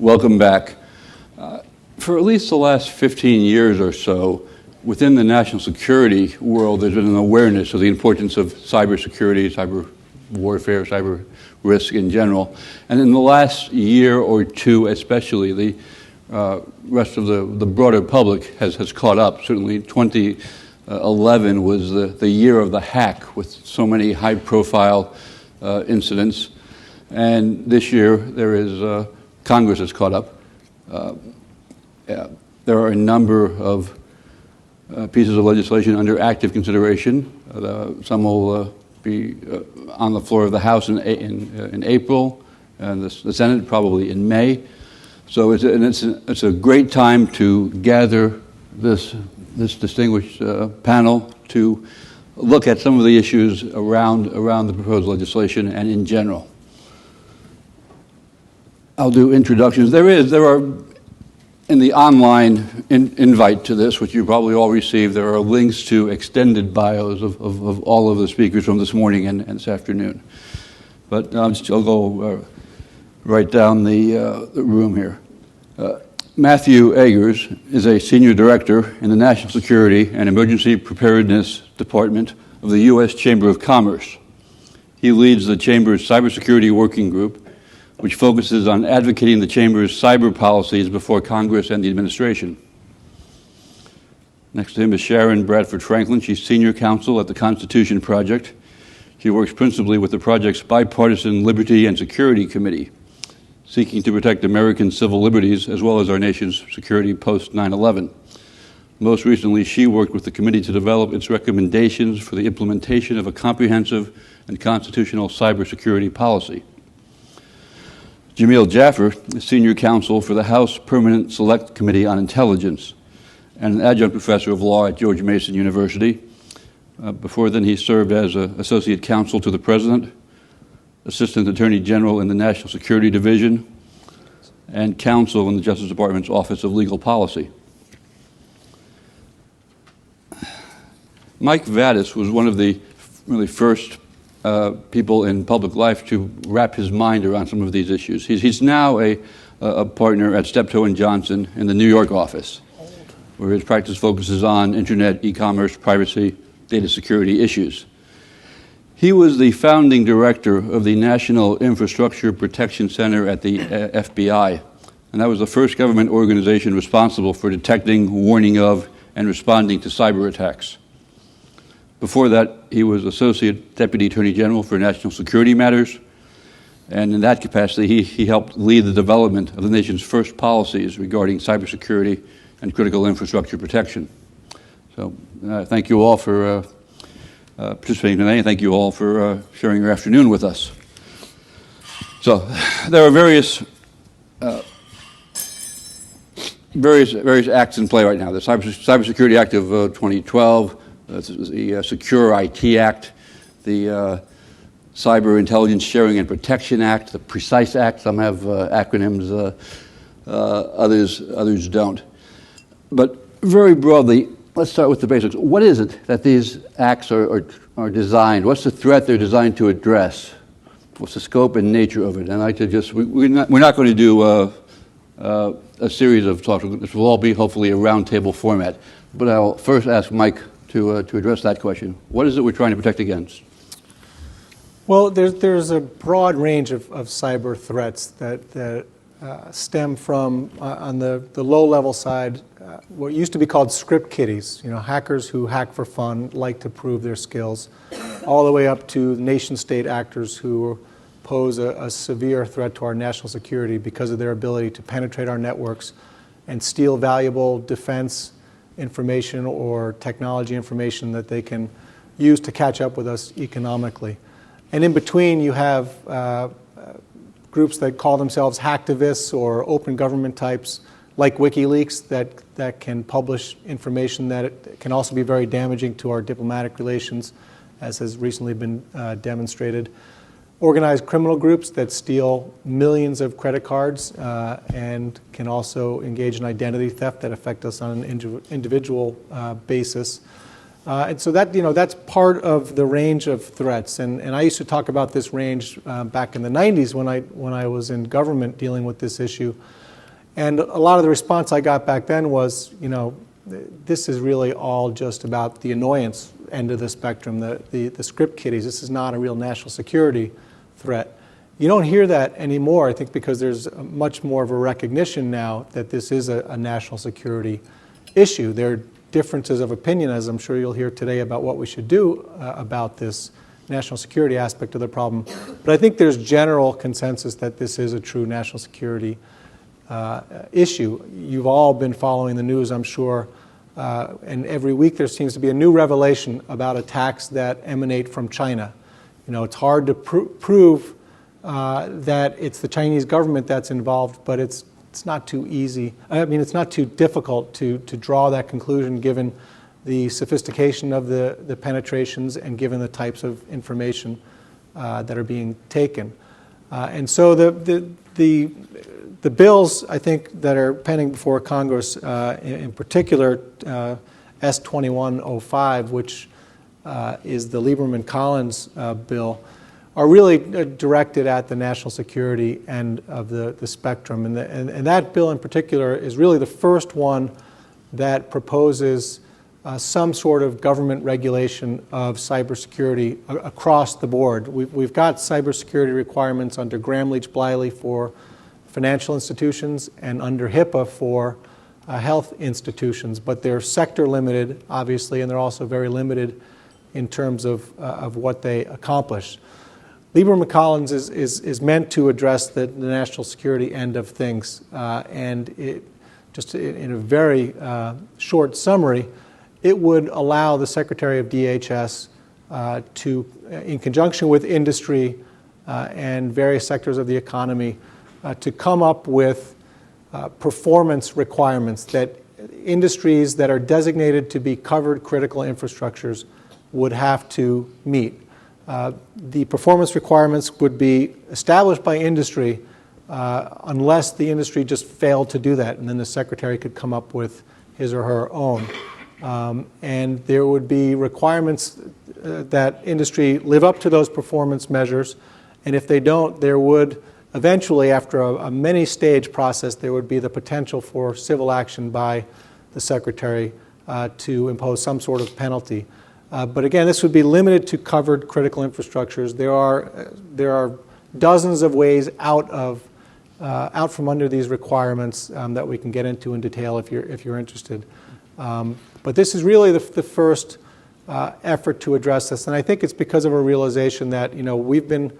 welcome back. For at least the last 15 years or so, within the national security world, there's been an awareness of the importance of cybersecurity, cyber warfare, cyber risk in general. And in the last year or two especially, the rest of the broader public has caught up. Certainly 2011 was the year of the hack, with so many high-profile incidents. And this year, Congress has caught up. There are a number of pieces of legislation under active consideration. Some will be on the floor of the House in April, and the Senate probably in May. So it's a great time to gather this distinguished panel to look at some of the issues around the proposed legislation and in general. I'll do introductions. There are, in the online invite to this, which you probably all received, there are links to extended bios of all of the speakers from this morning and this afternoon. But I'll go right down the room here. Matthew Eggers is a senior director in the National Security and Emergency Preparedness Department of the U.S. Chamber of Commerce. He leads the Chamber's Cybersecurity Working Group, which focuses on advocating the Chamber's cyber policies before Congress and the administration. Next to him is Sharon Bradford Franklin. She's senior counsel at the Constitution Project. She works principally with the project's bipartisan Liberty and Security Committee, seeking to protect American civil liberties as well as our nation's security post 9/11. Most recently, she worked with the committee to develop its recommendations for the implementation of a comprehensive and constitutional cybersecurity policy. Jamil Jaffer is senior counsel for the House Permanent Select Committee on Intelligence and an adjunct professor of law at George Mason University. Before then, he served as associate counsel to the president, assistant attorney general in the National Security Division, and counsel in the Justice Department's Office of Legal Policy. Mike Vadas was one of the really first people in public life to wrap his mind around some of these issues. He's now a partner at Steptoe & Johnson in the New York office, where his practice focuses on internet, e-commerce, privacy, data security issues. He was the founding director of the National Infrastructure Protection Center at the FBI, and that was the first government organization responsible for detecting, warning of, and responding to cyber attacks. Before that, he was Associate Deputy Attorney General for National Security Matters, and in that capacity, he helped lead the development of the nation's first policies regarding cybersecurity and critical infrastructure protection. So thank you all for participating today, and thank you all for sharing your afternoon with us. So there are various acts in play right now. The Cybersecurity Act of 2012, the Secure IT Act, the Cyber Intelligence Sharing and Protection Act, the Precise Act. Some have acronyms, others don't. But very broadly, let's start with the basics. What is it that these acts are designed? What's the threat they're designed to address? What's the scope and nature of it? And I just we're not going to do a series of talks. This will all be hopefully a roundtable format. But I'll first ask Mike to address that question. What is it we're trying to protect against? Well, there's a broad range of cyber threats that stem from, on the low-level side, what used to be called script kiddies, hackers who hack for fun, like to prove their skills, all the way up to nation-state actors who pose a severe threat to our national security because of their ability to penetrate our networks and steal valuable defense information or technology information that they can use to catch up with us economically. And in between, you have groups that call themselves hacktivists or open government types, like WikiLeaks, that can publish information that can also be very damaging to our diplomatic relations, as has recently been demonstrated. Organized criminal groups that steal millions of credit cards and can also engage in identity theft that affect us on an individual basis. And so that's part of the range of threats. And I used to talk about this range back in the 90s when I was in government dealing with this issue. And a lot of the response I got back then was, this is really all just about the annoyance end of the spectrum, the script kiddies. This is not a real national security threat. You don't hear that anymore, I think, because there's much more of a recognition now that this is a national security issue. There are differences of opinion, as I'm sure you'll hear today, about what we should do about this national security aspect of the problem. But I think there's general consensus that this is a true national security issue. You've all been following the news, I'm sure, and every week there seems to be a new revelation about attacks that emanate from China. It's hard to prove that it's the Chinese government that's involved, but it's not too easy. It's not too difficult to draw that conclusion given the sophistication of the penetrations and given the types of information that are being taken. And so the bills, I think, that are pending before Congress, in particular S-2105, which is the Lieberman-Collins bill, are really directed at the national security end of the spectrum. And that bill in particular is really the first one that proposes some sort of government regulation of cybersecurity across the board. We've got cybersecurity requirements under Gramm-Leach-Bliley for financial institutions and under HIPAA for health institutions, but they're sector limited, obviously, and they're also very limited in terms of what they accomplish. Lieberman-Collins is meant to address the national security end of things, and it, just in a very short summary, it would allow the Secretary of DHS to, in conjunction with industry and various sectors of the economy, to come up with performance requirements that industries that are designated to be covered critical infrastructures would have to meet. The performance requirements would be established by industry unless the industry just failed to do that, and then the Secretary could come up with his or her own. And there would be requirements that industry live up to those performance measures, and if they don't, there would eventually, after a many-stage process, there would be the potential for civil action by the Secretary to impose some sort of penalty. But again, this would be limited to covered critical infrastructures. There are dozens of ways out from under these requirements that we can get into in detail if you're interested. But this is really the first effort to address this, and I think it's because of a realization that we've been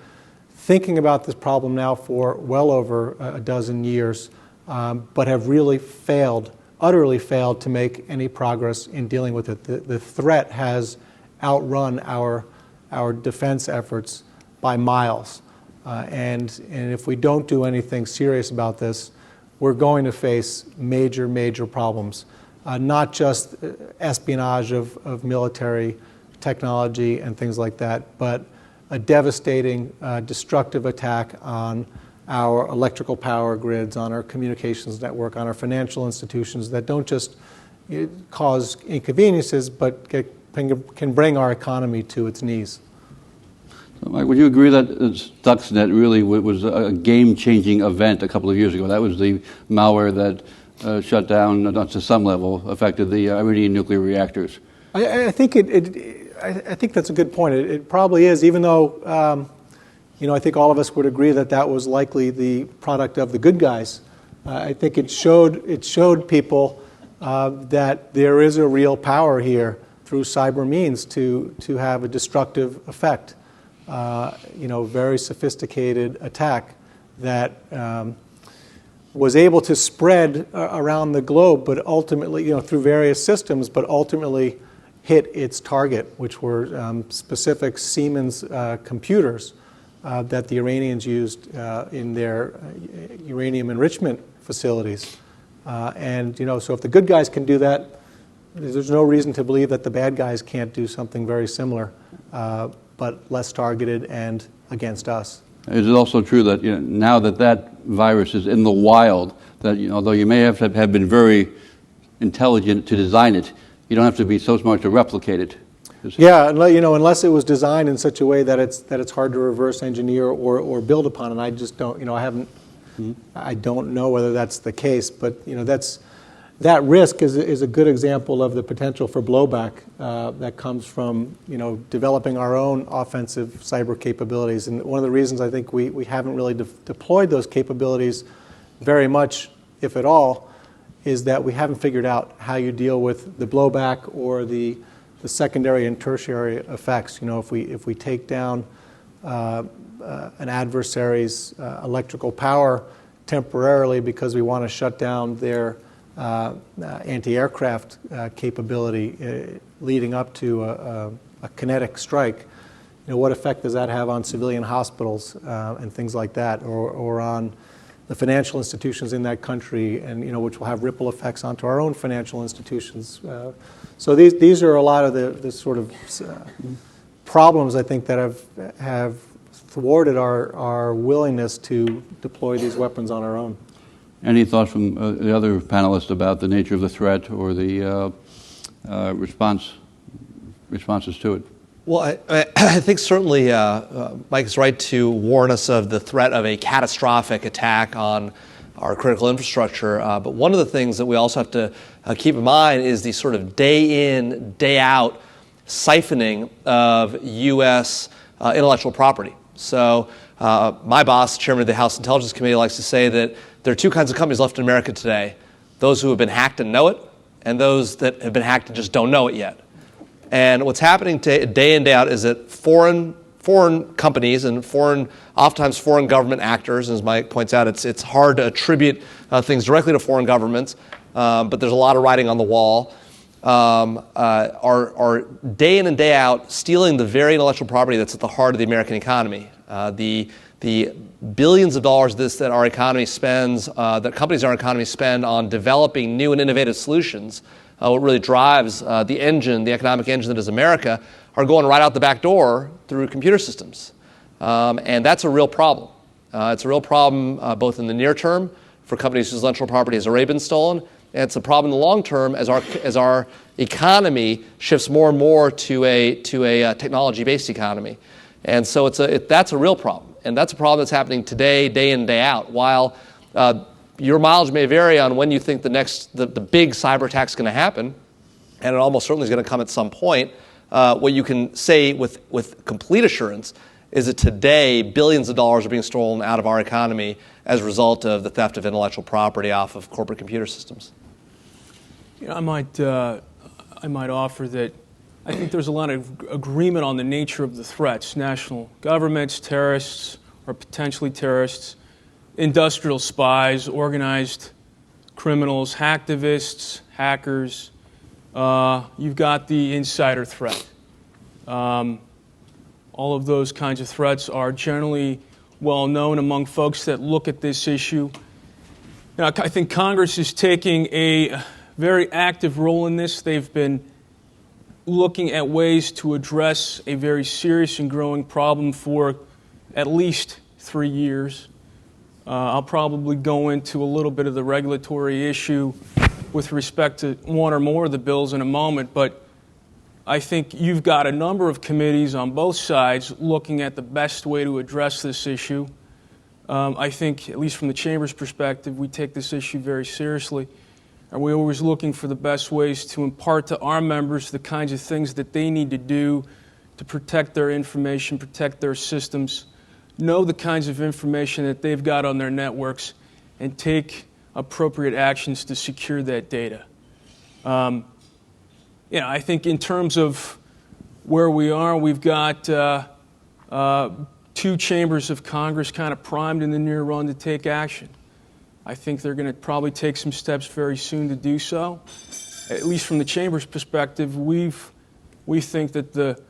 thinking about this problem now for well over a dozen years, but have really utterly failed to make any progress in dealing with it. The threat has outrun our defense efforts by miles. And if we don't do anything serious about this, we're going to face major, major problems. Not just espionage of military technology and things like that, but a devastating, destructive attack on our electrical power grids, on our communications network, on our financial institutions that don't just cause inconveniences, but can bring our economy to its knees. So, Mike, would you agree that Stuxnet really was a game-changing event a couple of years ago? That was the malware that shut down, not to some level, affected the Iranian nuclear reactors. I think I think that's a good point. It probably is, even though I think all of us would agree that that was likely the product of the good guys. I think it showed people that there is a real power here through cyber means to have a destructive effect. Very sophisticated attack that was able to spread around the globe, but ultimately, through various systems, but ultimately hit its target, which were specific Siemens computers that the Iranians used in their uranium enrichment facilities. So if the good guys can do that, there's no reason to believe that the bad guys can't do something very similar, but less targeted and against us. Is it also true that now that virus is in the wild, that although you may have been very intelligent to design it, you don't have to be so smart to replicate it? Yeah, unless it was designed in such a way that it's hard to reverse engineer or build upon, and I just don't. I haven't I don't know whether that's the case, but that risk is a good example of the potential for blowback that comes from developing our own offensive cyber capabilities. And one of the reasons I think we haven't really deployed those capabilities very much, if at all, is that we haven't figured out how you deal with the blowback or the secondary and tertiary effects. If we take down an adversary's electrical power temporarily because we want to shut down their anti-aircraft capability leading up to a kinetic strike, what effect does that have on civilian hospitals and things like that, or on the financial institutions in that country, and which will have ripple effects onto our own financial institutions. So these are a lot of the sort of problems I think that have thwarted our willingness to deploy these weapons on our own. Any thoughts from the other panelists about the nature of the threat or the responses to it? Well, I think certainly Mike is right to warn us of the threat of a catastrophic attack on our critical infrastructure. But one of the things that we also have to keep in mind is the sort of day in, day out siphoning of U.S. Intellectual property. So my boss, chairman of the House Intelligence Committee, likes to say that there are two kinds of companies left in America today: those who have been hacked and know it, and those that have been hacked and just don't know it yet. And what's happening day in, day out is that foreign companies and oftentimes foreign government actors, as Mike points out, it's hard to attribute things directly to foreign governments, but there's a lot of writing on the wall, are day in and day out stealing the very intellectual property that's at the heart of the American economy. The billions of dollars that our economy spends, that companies in our economy spend on developing new and innovative solutions, what really drives the economic engine that is America, are going right out the back door through computer systems. And that's a real problem. It's a real problem both in the near term for companies whose intellectual property has already been stolen, and it's a problem in the long term as our economy shifts more and more to a technology-based economy. And so that's a real problem. And that's a problem that's happening today, day in, day out. While your mileage may vary on when you think the big cyber attack is going to happen, and it almost certainly is going to come at some point, what you can say with complete assurance is that today billions of dollars are being stolen out of our economy as a result of the theft of intellectual property off of corporate computer systems. I might offer that I think there's a lot of agreement on the nature of the threats: national governments, terrorists or potentially terrorists, industrial spies, organized criminals, hacktivists, hackers. You've got the insider threat. All of those kinds of threats are generally well known among folks that look at this issue. I think Congress is taking a very active role in this. They've been looking at ways to address a very serious and growing problem for at least 3 years. I'll probably go into a little bit of the regulatory issue with respect to one or more of the bills in a moment, but I think you've got a number of committees on both sides looking at the best way to address this issue. I think, at least from the Chamber's perspective, we take this issue very seriously. And we're always looking for the best ways to impart to our members the kinds of things that they need to do to protect their information, protect their systems, know the kinds of information that they've got on their networks, and take appropriate actions to secure that data. I think in terms of where we are, we've got 2 chambers of Congress kind of primed in the near run to take action. I think they're going to probably take some steps very soon to do so. At least from the Chamber's perspective, we think that the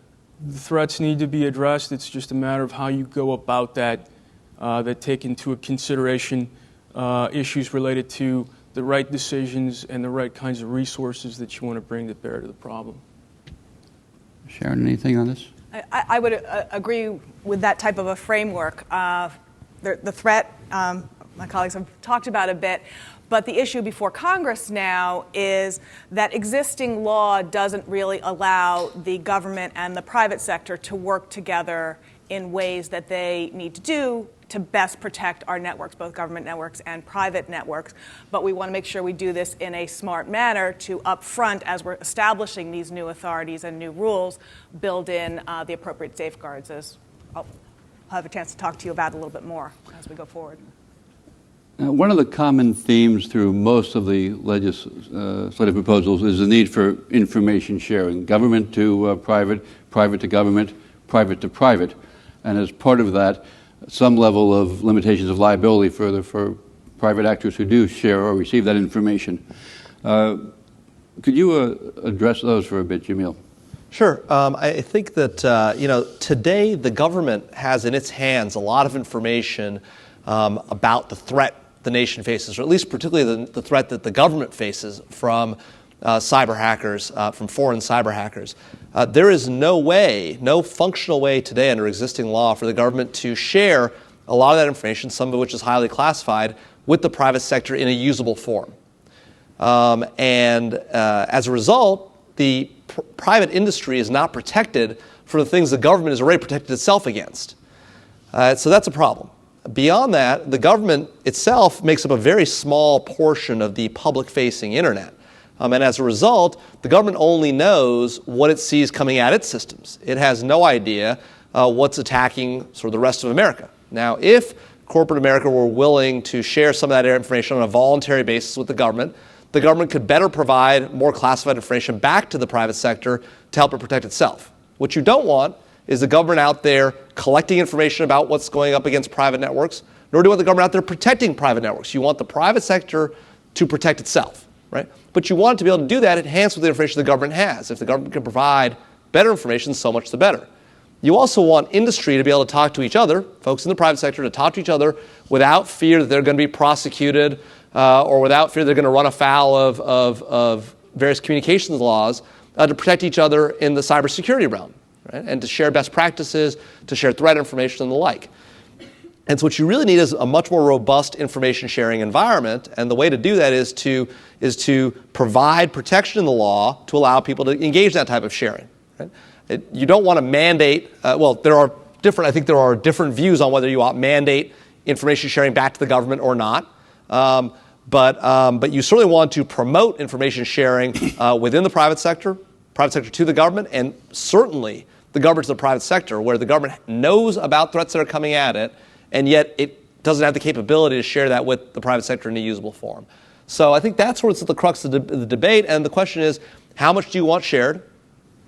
threats need to be addressed. It's just a matter of how you go about that take into consideration issues related to the right decisions and the right kinds of resources that you want to bring to bear to the problem. Sharon, anything on this? I would agree with that type of a framework. The threat, my colleagues have talked about a bit, but the issue before Congress now is that existing law doesn't really allow the government and the private sector to work together in ways that they need to do to best protect our networks, both government networks and private networks. But we want to make sure we do this in a smart manner to upfront, as we're establishing these new authorities and new rules, build in the appropriate safeguards, as I'll have a chance to talk to you about a little bit more as we go forward. One of the common themes through most of the legislative proposals is the need for information sharing, government to private, private to government, private to private. And as part of that, some level of limitations of liability for private actors who do share or receive that information. Could you address those for a bit, Jamil? Sure. I think that today the government has in its hands a lot of information about the threat the nation faces, or at least particularly the threat that the government faces from cyber hackers, from foreign cyber hackers. There is no functional way today under existing law for the government to share a lot of that information, some of which is highly classified, with the private sector in a usable form. As a result, the private industry is not protected for the things the government has already protected itself against. So that's a problem. Beyond that, the government itself makes up a very small portion of the public-facing internet. And as a result, the government only knows what it sees coming at its systems. It has no idea what's attacking sort of the rest of America. Now, if corporate America were willing to share some of that information on a voluntary basis with the government could better provide more classified information back to the private sector to help it protect itself. What you don't want is the government out there collecting information about what's going up against private networks, nor do you want the government out there protecting private networks. You want the private sector to protect itself, right? But you want it to be able to do that enhanced with the information the government has. If the government can provide better information, so much the better. You also want industry to be able to talk to each other, folks in the private sector to talk to each other without fear that they're going to be prosecuted or without fear they're going to run afoul of various communications laws to protect each other in the cybersecurity realm. Right? And to share best practices, to share threat information and the like. And so what you really need is a much more robust information sharing environment, and the way to do that is to provide protection in the law to allow people to engage in that type of sharing. Right? You don't want to mandate, I think there are different views on whether you want to mandate information sharing back to the government or not. But you certainly want to promote information sharing within the private sector to the government, and certainly the government to the private sector, where the government knows about threats that are coming at it, and yet it doesn't have the capability to share that with the private sector in a usable form. So I think that's where it's at the crux of the debate, and the question is, how much do you want shared?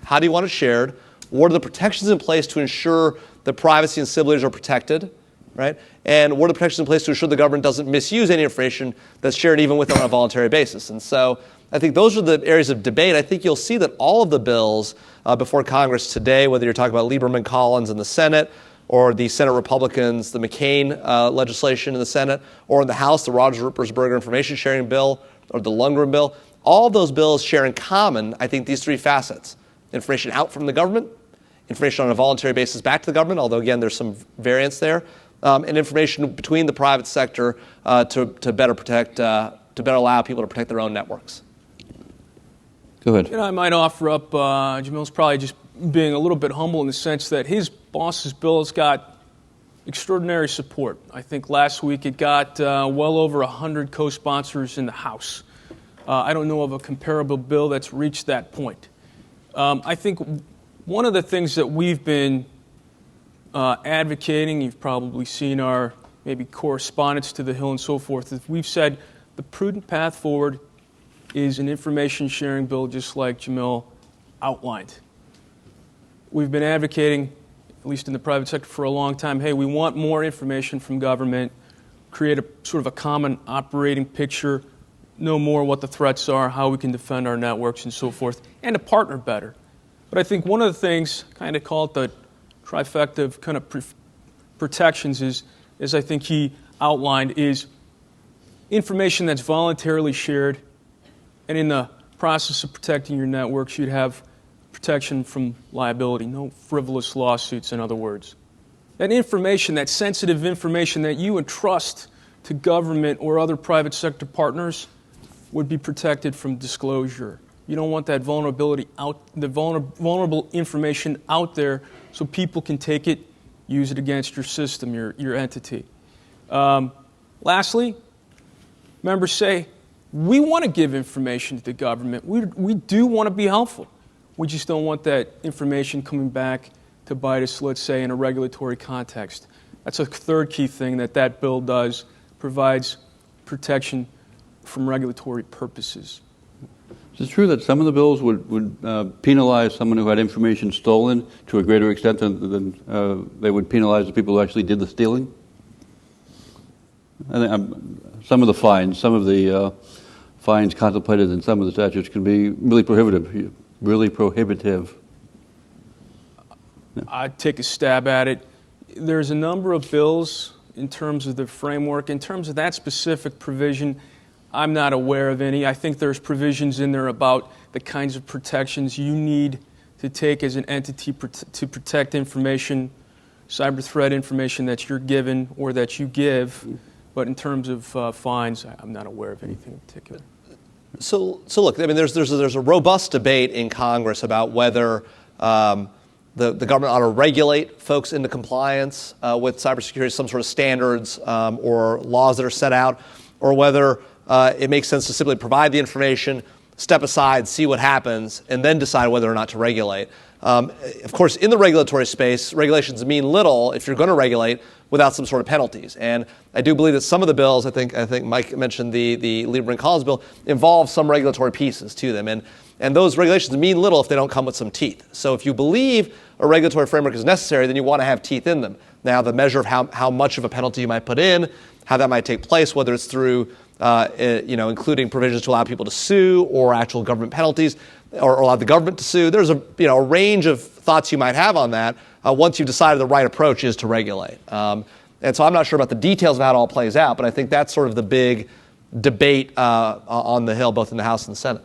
How do you want it shared? What are the protections in place to ensure that privacy and civil liberties are protected? Right? And what are the protections in place to ensure the government doesn't misuse any information that's shared even with on a voluntary basis? And so I think those are the areas of debate. I think you'll see that all of the bills before Congress today, whether you're talking about Lieberman-Collins in the Senate, or the Senate Republicans, the McCain legislation in the Senate, or in the House, the Rogers-Ruppersberger information sharing bill, or the Lundgren bill, all of those bills share in common, I think, these three facets. Information out from the government, information on a voluntary basis back to the government, although, again, there's some variance there, and information between the private sector to better protect, to better allow people to protect their own networks. Go ahead. I might offer up, Jamil's probably just being a little bit humble in the sense that his boss's bill has got extraordinary support. I think last week it got well over 100 co-sponsors in the House. I don't know of a comparable bill that's reached that point. I think one of the things that we've been advocating, you've probably seen our maybe correspondence to the Hill and so forth, is we've said the prudent path forward is an information sharing bill just like Jamil outlined. We've been advocating, at least in the private sector for a long time, hey, we want more information from government, create a sort of a common operating picture, know more what the threats are, how we can defend our networks and so forth, and to partner better. But I think one of the things, kind of call it the trifecta of kind of protections is, as I think he outlined, is information that's voluntarily shared, and in the process of protecting your networks, you'd have protection from liability, no frivolous lawsuits, in other words. That information, that sensitive information that you entrust to government or other private sector partners would be protected from disclosure. You don't want that vulnerability out, the vulnerable information out there so people can take it, use it against your system, your entity. Lastly, members say, we want to give information to the government. We do want to be helpful. We just don't want that information coming back to bite us, let's say, in a regulatory context. That's a third key thing that bill does, provides protection from regulatory purposes. Is it true that some of the bills would penalize someone who had information stolen to a greater extent than they would penalize the people who actually did the stealing? I think some of the fines, fines contemplated in some of the statutes can be really prohibitive. Really prohibitive. I'd take a stab at it. There's a number of bills in terms of the framework. In terms of that specific provision, I'm not aware of any. I think there's provisions in there about the kinds of protections you need to take as an entity to protect information, cyber threat information that you're given or that you give. But in terms of fines, I'm not aware of anything in particular. So look, I mean, there's a robust debate in Congress about whether the government ought to regulate folks into compliance with cybersecurity, some sort of standards or laws that are set out, or whether it makes sense to simply provide the information, step aside, see what happens, and then decide whether or not to regulate. Of course, in the regulatory space, regulations mean little if you're going to regulate without some sort of penalties. And I do believe that some of the bills, I think Mike mentioned the Lieberman-Collins bill, involve some regulatory pieces to them. And those regulations mean little if they don't come with some teeth. So if you believe a regulatory framework is necessary, then you want to have teeth in them. Now, the measure of how much of a penalty you might put in, how that might take place, whether it's through including provisions to allow people to sue or actual government penalties, or allow the government to sue. There's a range of thoughts you might have on that once you've decided the right approach is to regulate. And so I'm not sure about the details of how it all plays out, but I think that's sort of the big debate on the Hill, both in the House and the Senate.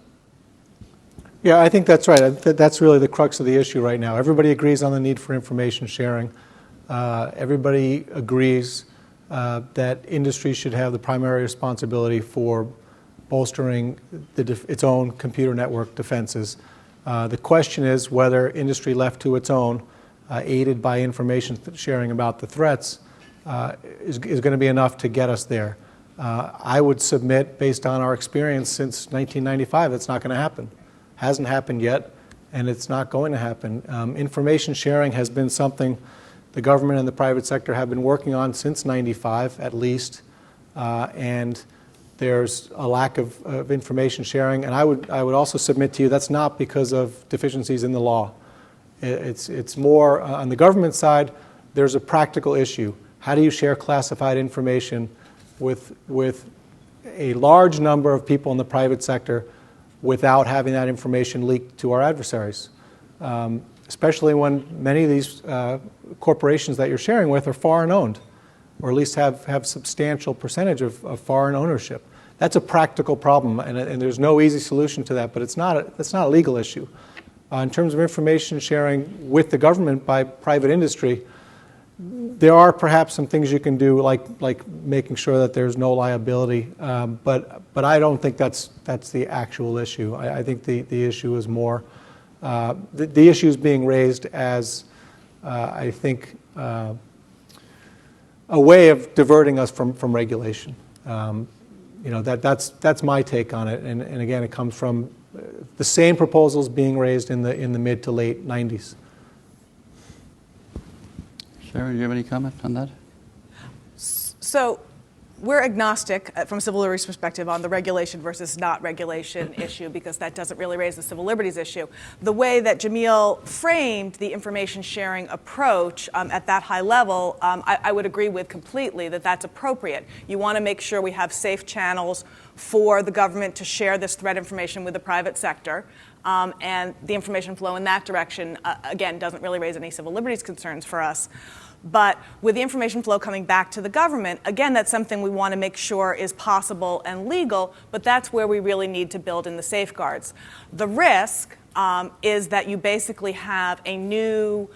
Yeah, I think that's right. That's really the crux of the issue right now. Everybody agrees on the need for information sharing. Everybody agrees that industry should have the primary responsibility for bolstering its own computer network defenses. The question is whether industry left to its own, aided by information sharing about the threats, is going to be enough to get us there. I would submit, based on our experience since 1995, that's not going to happen. Hasn't happened yet, and it's not going to happen. Information sharing has been something the government and the private sector have been working on since 95, at least, and there's a lack of information sharing. And I would also submit to you that's not because of deficiencies in the law. It's more on the government side. There's a practical issue. How do you share classified information with a large number of people in the private sector without having that information leaked to our adversaries? Especially when many of these corporations that you're sharing with are foreign owned, or at least have substantial percentage of foreign ownership. That's a practical problem, and there's no easy solution to that, but it's not a legal issue. In terms of information sharing with the government by private industry, there are perhaps some things you can do, like making sure that there's no liability, but I don't think that's the actual issue. I think the issue is more, the issue is being raised as, I think, a way of diverting us from regulation. That's my take on it, and again, it comes from the same proposals being raised in the mid to late 90s. Sharon, do you have any comment on that? So we're agnostic from a civil liberties perspective on the regulation versus not regulation issue, because that doesn't really raise the civil liberties issue. The way that Jamil framed the information sharing approach at that high level, I would agree with completely that that's appropriate. You want to make sure we have safe channels for the government to share this threat information with the private sector. And the information flow in that direction, again, doesn't really raise any civil liberties concerns for us. But with the information flow coming back to the government, again, that's something we want to make sure is possible and legal, but that's where we really need to build in the safeguards. The risk is that you basically have a new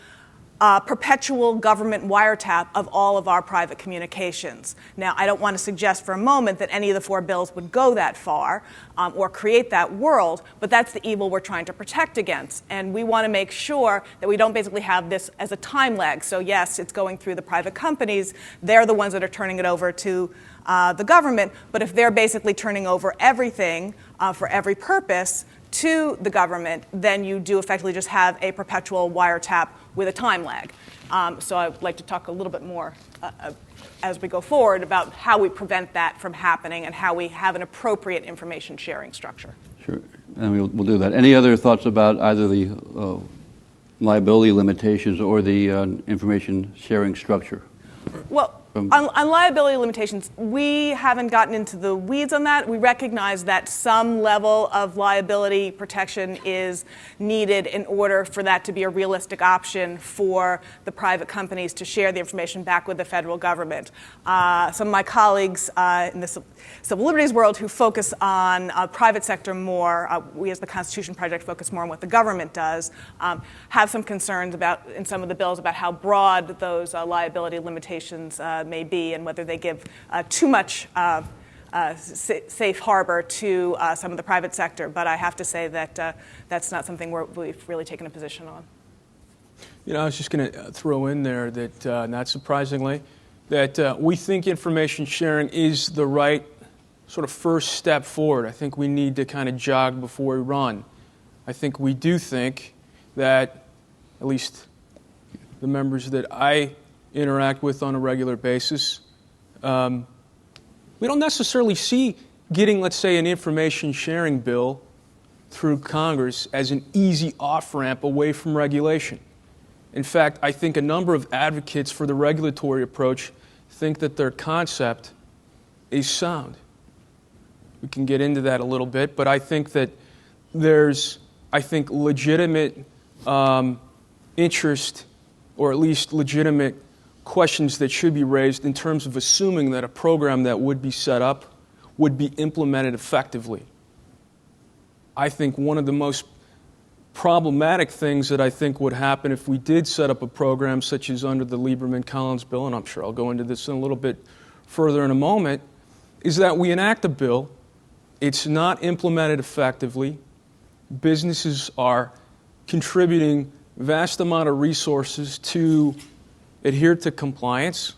perpetual government wiretap of all of our private communications. Now, I don't want to suggest for a moment that any of the 4 bills would go that far or create that world, but that's the evil we're trying to protect against. And we want to make sure that we don't basically have this as a time lag. So yes, it's going through the private companies. They're the ones that are turning it over to the government. But if they're basically turning over everything for every purpose to the government, then you do effectively just have a perpetual wiretap with a time lag. So I'd like to talk a little bit more as we go forward about how we prevent that from happening and how we have an appropriate information sharing structure. Sure, and we'll do that. Any other thoughts about either the liability limitations or the information sharing structure? Well, on liability limitations, we haven't gotten into the weeds on that. We recognize that some level of liability protection is needed in order for that to be a realistic option for the private companies to share the information back with the federal government. Some of my colleagues in the civil liberties world who focus on private sector more, we as the Constitution Project focus more on what the government does, have some concerns about, in some of the bills, about how broad those liability limitations may be and whether they give too much safe harbor to some of the private sector. But I have to say that that's not something we've really taken a position on. You know, I was just going to throw in there that, not surprisingly, that we think information sharing is the right sort of first step forward. I think we need to kind of jog before we run. I think we do think that, at least the members that I interact with on a regular basis, we don't necessarily see getting, let's say, an information sharing bill through Congress as an easy off-ramp away from regulation. In fact, I think a number of advocates for the regulatory approach think that their concept is sound. We can get into that a little bit, but I think that there's, legitimate interest, or at least legitimate questions that should be raised in terms of assuming that a program that would be set up would be implemented effectively. I think one of the most problematic things that I think would happen if we did set up a program such as under the Lieberman-Collins bill, and I'm sure I'll go into this in a little bit further in a moment, is that we enact a bill, it's not implemented effectively, businesses are contributing vast amount of resources to adhere to compliance.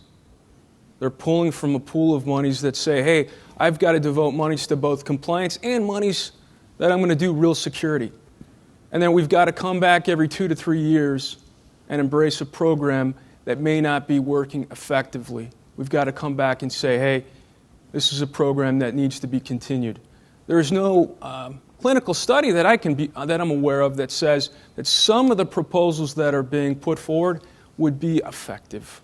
They're pulling from a pool of monies that say, hey, I've got to devote monies to both compliance and monies that I'm going to do real security. And then we've got to come back every 2 to 3 years and embrace a program that may not be working effectively. We've got to come back and say, hey, this is a program that needs to be continued. There is no clinical study that I'm aware of that says that some of the proposals that are being put forward would be effective.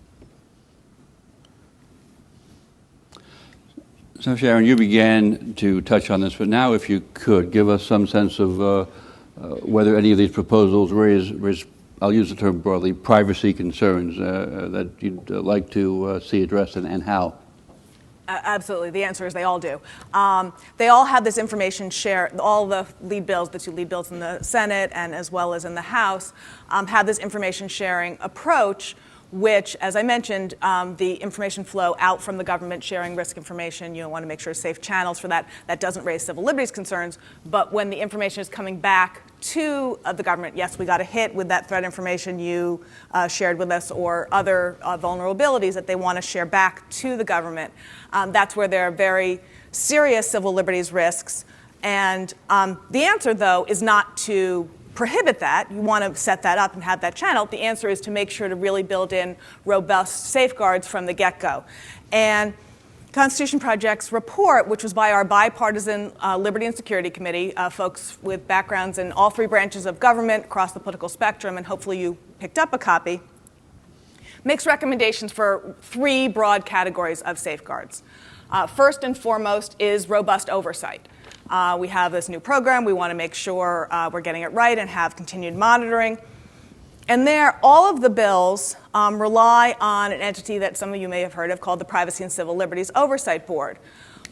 So Sharon, you began to touch on this, but now if you could give us some sense of whether any of these proposals raise, I'll use the term broadly, privacy concerns that you'd like to see addressed and how. Absolutely. The answer is they all do. They all have this information share. All the lead bills, the 2 lead bills in the Senate and as well as in the House, have this information sharing approach, which, as I mentioned, the information flow out from the government sharing risk information, you want to make sure safe channels for that. That doesn't raise civil liberties concerns. But when the information is coming back to the government, yes, we got a hit with that threat information you shared with us or other vulnerabilities that they want to share back to the government. That's where there are very serious civil liberties risks. And the answer, though, is not to prohibit that. You want to set that up and have that channel. The answer is to make sure to really build in robust safeguards from the get-go. And Constitution Project's report, which was by our bipartisan Liberty and Security Committee, folks with backgrounds in all 3 branches of government across the political spectrum, and hopefully you picked up a copy, makes recommendations for 3 broad categories of safeguards. First and foremost is robust oversight. We have this new program. We want to make sure we're getting it right and have continued monitoring. And there, all of the bills rely on an entity that some of you may have heard of called the Privacy and Civil Liberties Oversight Board.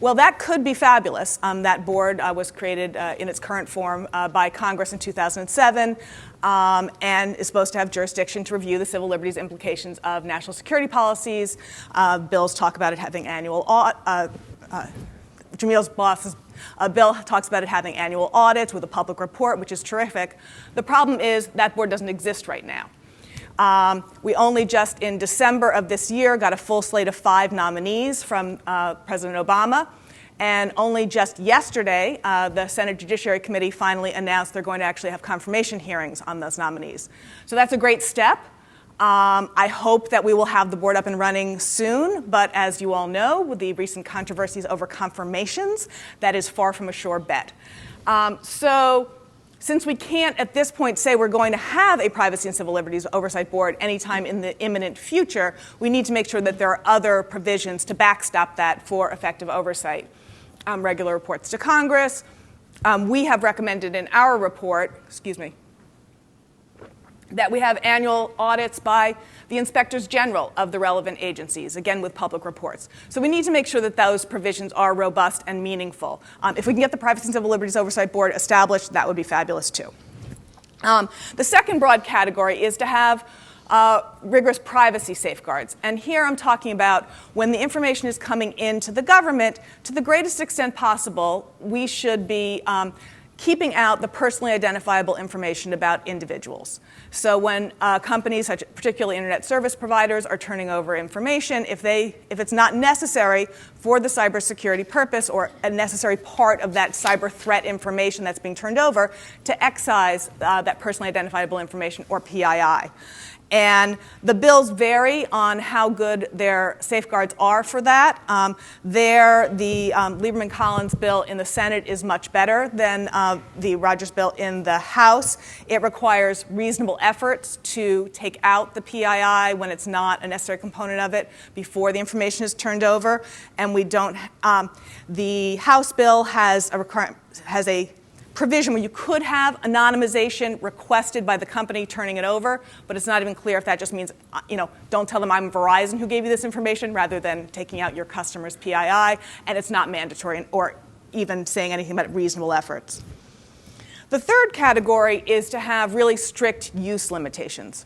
Well, that could be fabulous. That board was created in its current form by Congress in 2007 and is supposed to have jurisdiction to review the civil liberties implications of national security policies. Bills talk about it having annual Jamil's boss's bill talks about it having annual audits with a public report, which is terrific. The problem is that board doesn't exist right now. We only just in December of this year got a full slate of 5 nominees from President Obama. And only just yesterday, the Senate Judiciary Committee finally announced they're going to actually have confirmation hearings on those nominees. So that's a great step. I hope that we will have the board up and running soon, but as you all know, with the recent controversies over confirmations, that is far from a sure bet. So since we can't at this point say we're going to have a Privacy and Civil Liberties Oversight Board anytime in the imminent future, we need to make sure that there are other provisions to backstop that for effective oversight. Regular reports to Congress. We have recommended in our report, that we have annual audits by the inspectors general of the relevant agencies, again with public reports. So we need to make sure that those provisions are robust and meaningful. If we can get the Privacy and Civil Liberties Oversight Board established, that would be fabulous too. The second broad category is to have rigorous privacy safeguards. And here I'm talking about when the information is coming into the government, to the greatest extent possible, we should be keeping out the personally identifiable information about individuals. So when companies, such particularly internet service providers, are turning over information, if it's not necessary for the cybersecurity purpose or a necessary part of that cyber threat information that's being turned over, to excise that personally identifiable information, or PII. And the bills vary on how good their safeguards are for that. The Lieberman-Collins bill in the Senate is much better than the Rogers bill in the House. It requires reasonable efforts to take out the PII when it's not a necessary component of it before the information is turned over. And we don't. The House bill has a provision where you could have anonymization requested by the company turning it over, but it's not even clear if that just means, don't tell them I'm Verizon who gave you this information, rather than taking out your customer's PII, and it's not mandatory or even saying anything about reasonable efforts. The third category is to have really strict use limitations.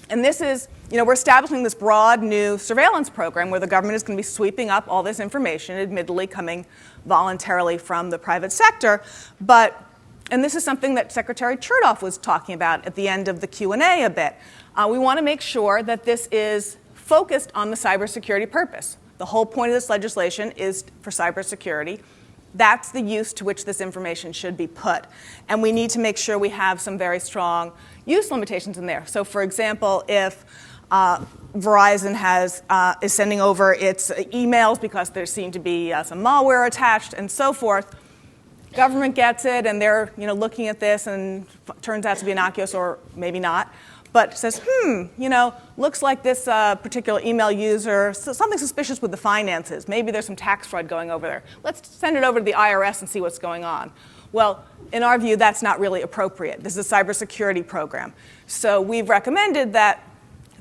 And this is, we're establishing this broad new surveillance program where the government is going to be sweeping up all this information, admittedly coming voluntarily from the private sector. And this is something that Secretary Chertoff was talking about at the end of the Q&A a bit. We want to make sure that this is focused on the cybersecurity purpose. The whole point of this legislation is for cybersecurity. That's the use to which this information should be put. And we need to make sure we have some very strong use limitations in there. So for example, if Verizon is sending over its emails because there seem to be some malware attached and so forth, government gets it and they're looking at this and turns out to be innocuous or maybe not, but says, looks like this particular email user, something suspicious with the finances. Maybe there's some tax fraud going over there. Let's send it over to the IRS and see what's going on. Well, in our view, that's not really appropriate. This is a cybersecurity program. So we've recommended that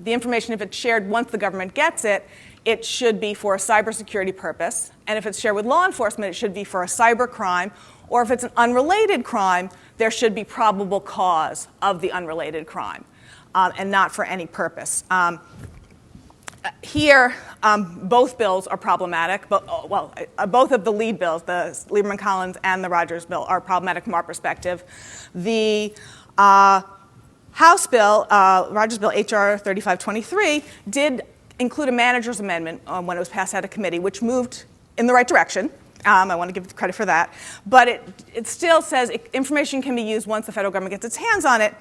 the information, if it's shared once the government gets it, it should be for a cybersecurity purpose. And if it's shared with law enforcement, it should be for a cyber crime. Or if it's an unrelated crime, there should be probable cause of the unrelated crime, and not for any purpose. Here, both bills are problematic. Both of the lead bills, the Lieberman-Collins and the Rogers bill, are problematic from our perspective. The House bill, Rogers bill, HR 3523, did include a manager's amendment when it was passed out of committee, which moved in the right direction. I want to give credit for that. But it still says information can be used once the federal government gets its hands on it.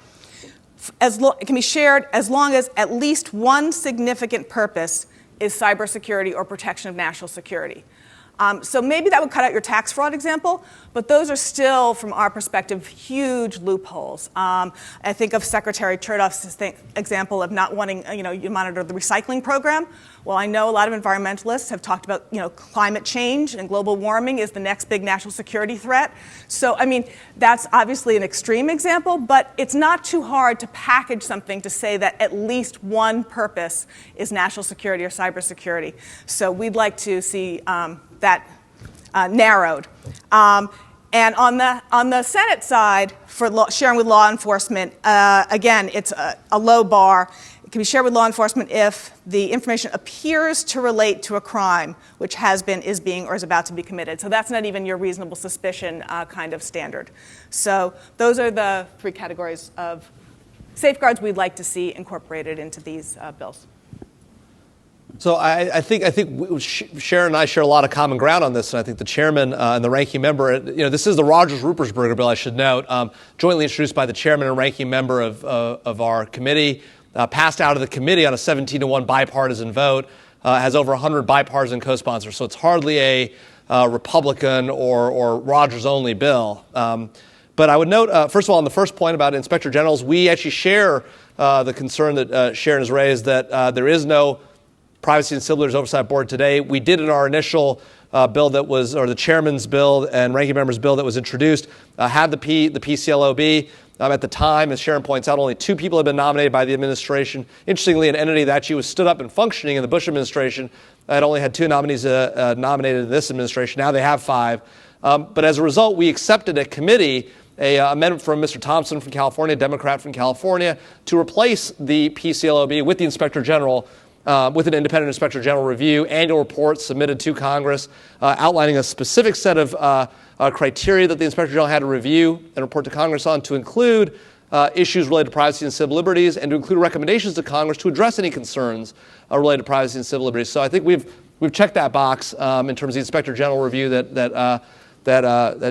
It can be shared as long as at least one significant purpose is cybersecurity or protection of national security. So maybe that would cut out your tax fraud example, but those are still, from our perspective, huge loopholes. I think of Secretary Chertoff's example of not wanting, you monitor the recycling program. Well, I know a lot of environmentalists have talked about, climate change and global warming is the next big national security threat. So, that's obviously an extreme example, but it's not too hard to package something to say that at least one purpose is national security or cybersecurity. So we'd like to see that narrowed. And on the Senate side, for sharing with law enforcement, again, it's a low bar. It can be shared with law enforcement if the information appears to relate to a crime which has been, is being, or is about to be committed. So that's not even your reasonable suspicion kind of standard. So those are the 3 categories of safeguards we'd like to see incorporated into these bills. So I think Sharon and I share a lot of common ground on this, and I think the chairman and the ranking member, this is the Rogers-Ruppersberger bill, I should note, jointly introduced by the chairman and ranking member of our committee, passed out of the committee on a 17-1 bipartisan vote, has over 100 bipartisan co-sponsors, so it's hardly a Republican or Rogers-only bill. But I would note, first of all, on the first point about inspector generals, we actually share the concern that Sharon has raised that there is no Privacy and Civil Liberties Oversight Board today. We did in our initial bill that was, or the chairman's bill and ranking member's bill that was introduced, had the PCLOB. At the time, as Sharon points out, only 2 people had been nominated by the administration. Interestingly, an entity that actually was stood up and functioning in the Bush administration had only had 2 nominees nominated in this administration. Now they have 5. But as a result, we accepted at committee an amendment from Mr. Thompson from California, a Democrat from California, to replace the PCLOB with the Inspector General, with an independent Inspector General review, annual report submitted to Congress, outlining a specific set of criteria that the Inspector General had to review and report to Congress on, to include issues related to privacy and civil liberties, and to include recommendations to Congress to address any concerns related to privacy and civil liberties. So I think we've checked that box in terms of the Inspector General review that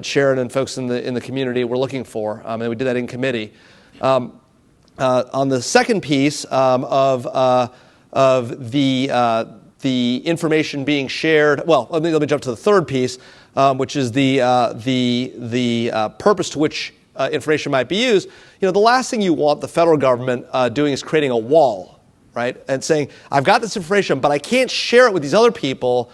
Sharon and folks in the community were looking for, and we did that in committee. On the second piece of the information being shared. Well, let me jump to the third piece, which is the purpose to which information might be used. The last thing you want the federal government doing is creating a wall, right? And saying, I've got this information, but I can't share it with these other people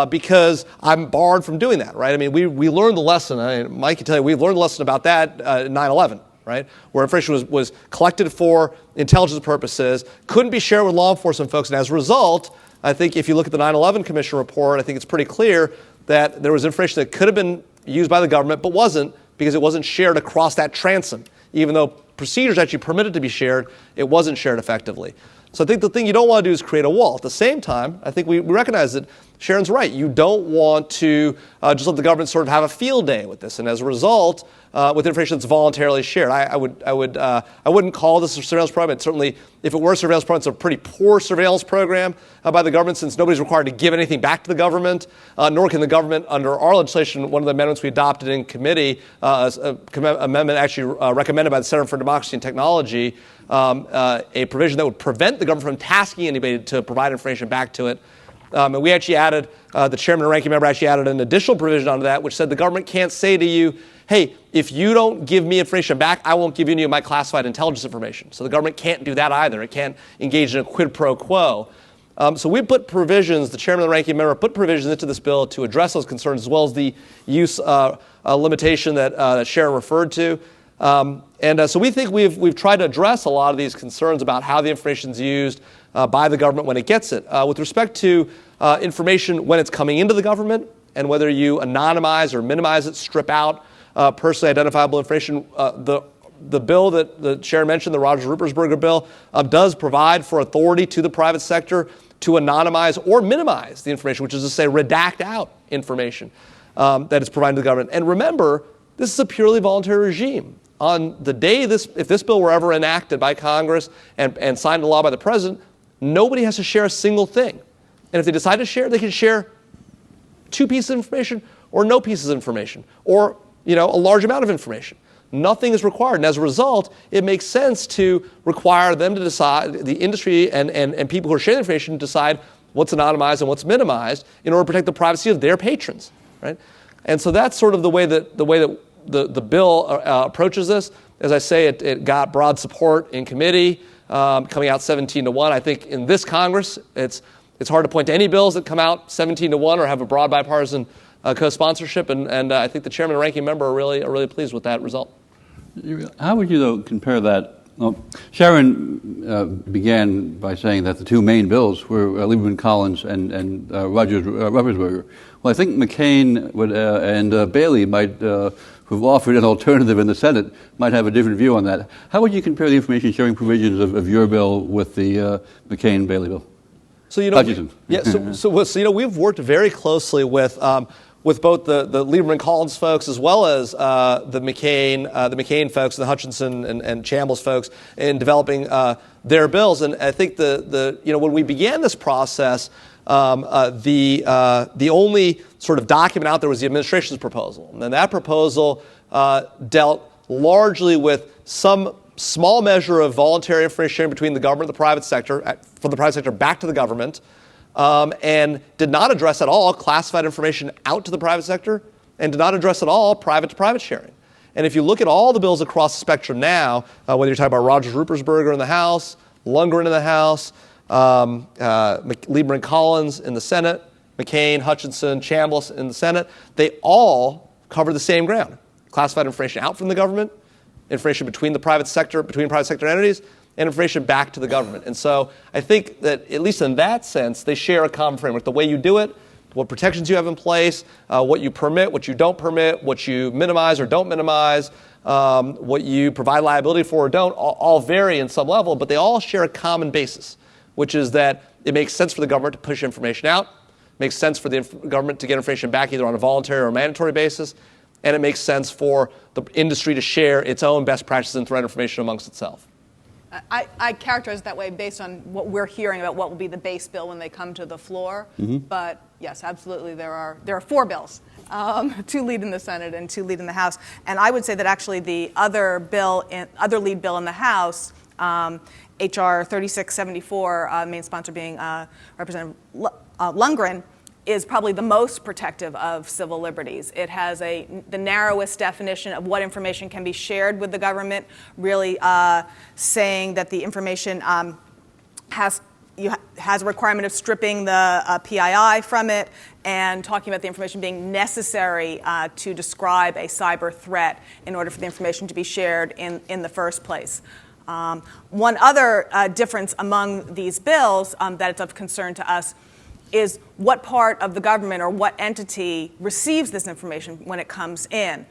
because I'm barred from doing that, right? I mean, we learned the lesson. Mike can tell you, we've learned the lesson about that in 9/11. Right, where information was collected for intelligence purposes, couldn't be shared with law enforcement folks, and as a result, I think if you look at the 9/11 Commission report, I think it's pretty clear that there was information that could have been used by the government, but wasn't, because it wasn't shared across that transom. Even though procedures actually permitted to be shared, it wasn't shared effectively. So I think the thing you don't want to do is create a wall. At the same time, I think we recognize that Sharon's right. You don't want to just let the government sort of have a field day with this, and as a result, with information that's voluntarily shared, I wouldn't call this a surveillance program. It certainly, if it were a surveillance program, it's a pretty poor surveillance program by the government, since nobody's required to give anything back to the government, nor can the government, under our legislation, one of the amendments we adopted in committee, amendment actually recommended by the Center for Democracy and Technology, a provision that would prevent the government from tasking anybody to provide information back to it. And we actually added, the chairman and ranking member actually added an additional provision onto that, which said the government can't say to you, hey, if you don't give me information back, I won't give you any of my classified intelligence information. So the government can't do that either. It can't engage in a quid pro quo. So we put provisions, the chairman and the ranking member put provisions into this bill to address those concerns, as well as the use limitation that Sharon referred to. So we think we've tried to address a lot of these concerns about how the information is used by the government when it gets it. With respect to information when it's coming into the government, and whether you anonymize or minimize it, strip out personally identifiable information, the bill that the Sharon mentioned, the Rogers-Ruppersberger bill, does provide for authority to the private sector to anonymize or minimize the information, which is to say redact out information that is provided to the government. And remember, this is a purely voluntary regime. On the day if this bill were ever enacted by Congress and signed into law by the president, nobody has to share a single thing. And if they decide to share, they can share 2 pieces of information or no pieces of information, or a large amount of information. Nothing is required. And as a result, it makes sense to require them to decide, the industry and people who are sharing information, to decide what's anonymized and what's minimized in order to protect the privacy of their patrons, right? And so that's sort of the way that the bill approaches this. As I say, it got broad support in committee, coming out 17-1. I think in this Congress, it's hard to point to any bills that come out 17-1 or have a broad bipartisan co-sponsorship, and I think the chairman and ranking member are really pleased with that result. How would you, though, compare that? Well, Sharon began by saying that the two main bills were Lieberman-Collins and Rogers-Ruppersberger. Well, I think McCain and Bailey might, who've offered an alternative in the Senate, might have a different view on that. How would you compare the information sharing provisions of your bill with the McCain-Bailey bill? So we've worked very closely with both the Lieberman-Collins folks as well as the McCain folks, the Hutchinson and Chambliss folks in developing their bills. And I think when we began this process, the only sort of document out there was the administration's proposal, and that proposal dealt largely with some small measure of voluntary information sharing between the government and the private sector, from the private sector back to the government, and did not address at all classified information out to the private sector, and did not address at all private-to-private sharing. And if you look at all the bills across the spectrum now, whether you're talking about Rogers-Ruppersberger in the House, Lundgren in the House, Lieberman-Collins in the Senate, McCain, Hutchinson, Chambliss in the Senate, they all cover the same ground. Classified information out from the government, information between the private sector, between private sector entities, and information back to the government. And so I think that, at least in that sense, they share a common framework. The way you do it, what protections you have in place, what you permit, what you don't permit, what you minimize or don't minimize, what you provide liability for or don't, all vary in some level, but they all share a common basis, which is that it makes sense for the government to push information out, makes sense for the government to get information back either on a voluntary or a mandatory basis, and it makes sense for the industry to share its own best practices and threat information amongst itself. I characterize it that way based on what we're hearing about what will be the base bill when they come to the floor. Mm-hmm. But yes, absolutely, there are 4 bills, 2 lead in the Senate and 2 lead in the House. And I would say that actually the other lead bill in the House, H.R. 3674, main sponsor being Representative Lundgren, is probably the most protective of civil liberties. It has the narrowest definition of what information can be shared with the government, really saying that the information has a requirement of stripping the PII from it, and talking about the information being necessary to describe a cyber threat in order for the information to be shared in the first place. One other difference among these bills that is of concern to us is what part of the government or what entity receives this information when it comes in.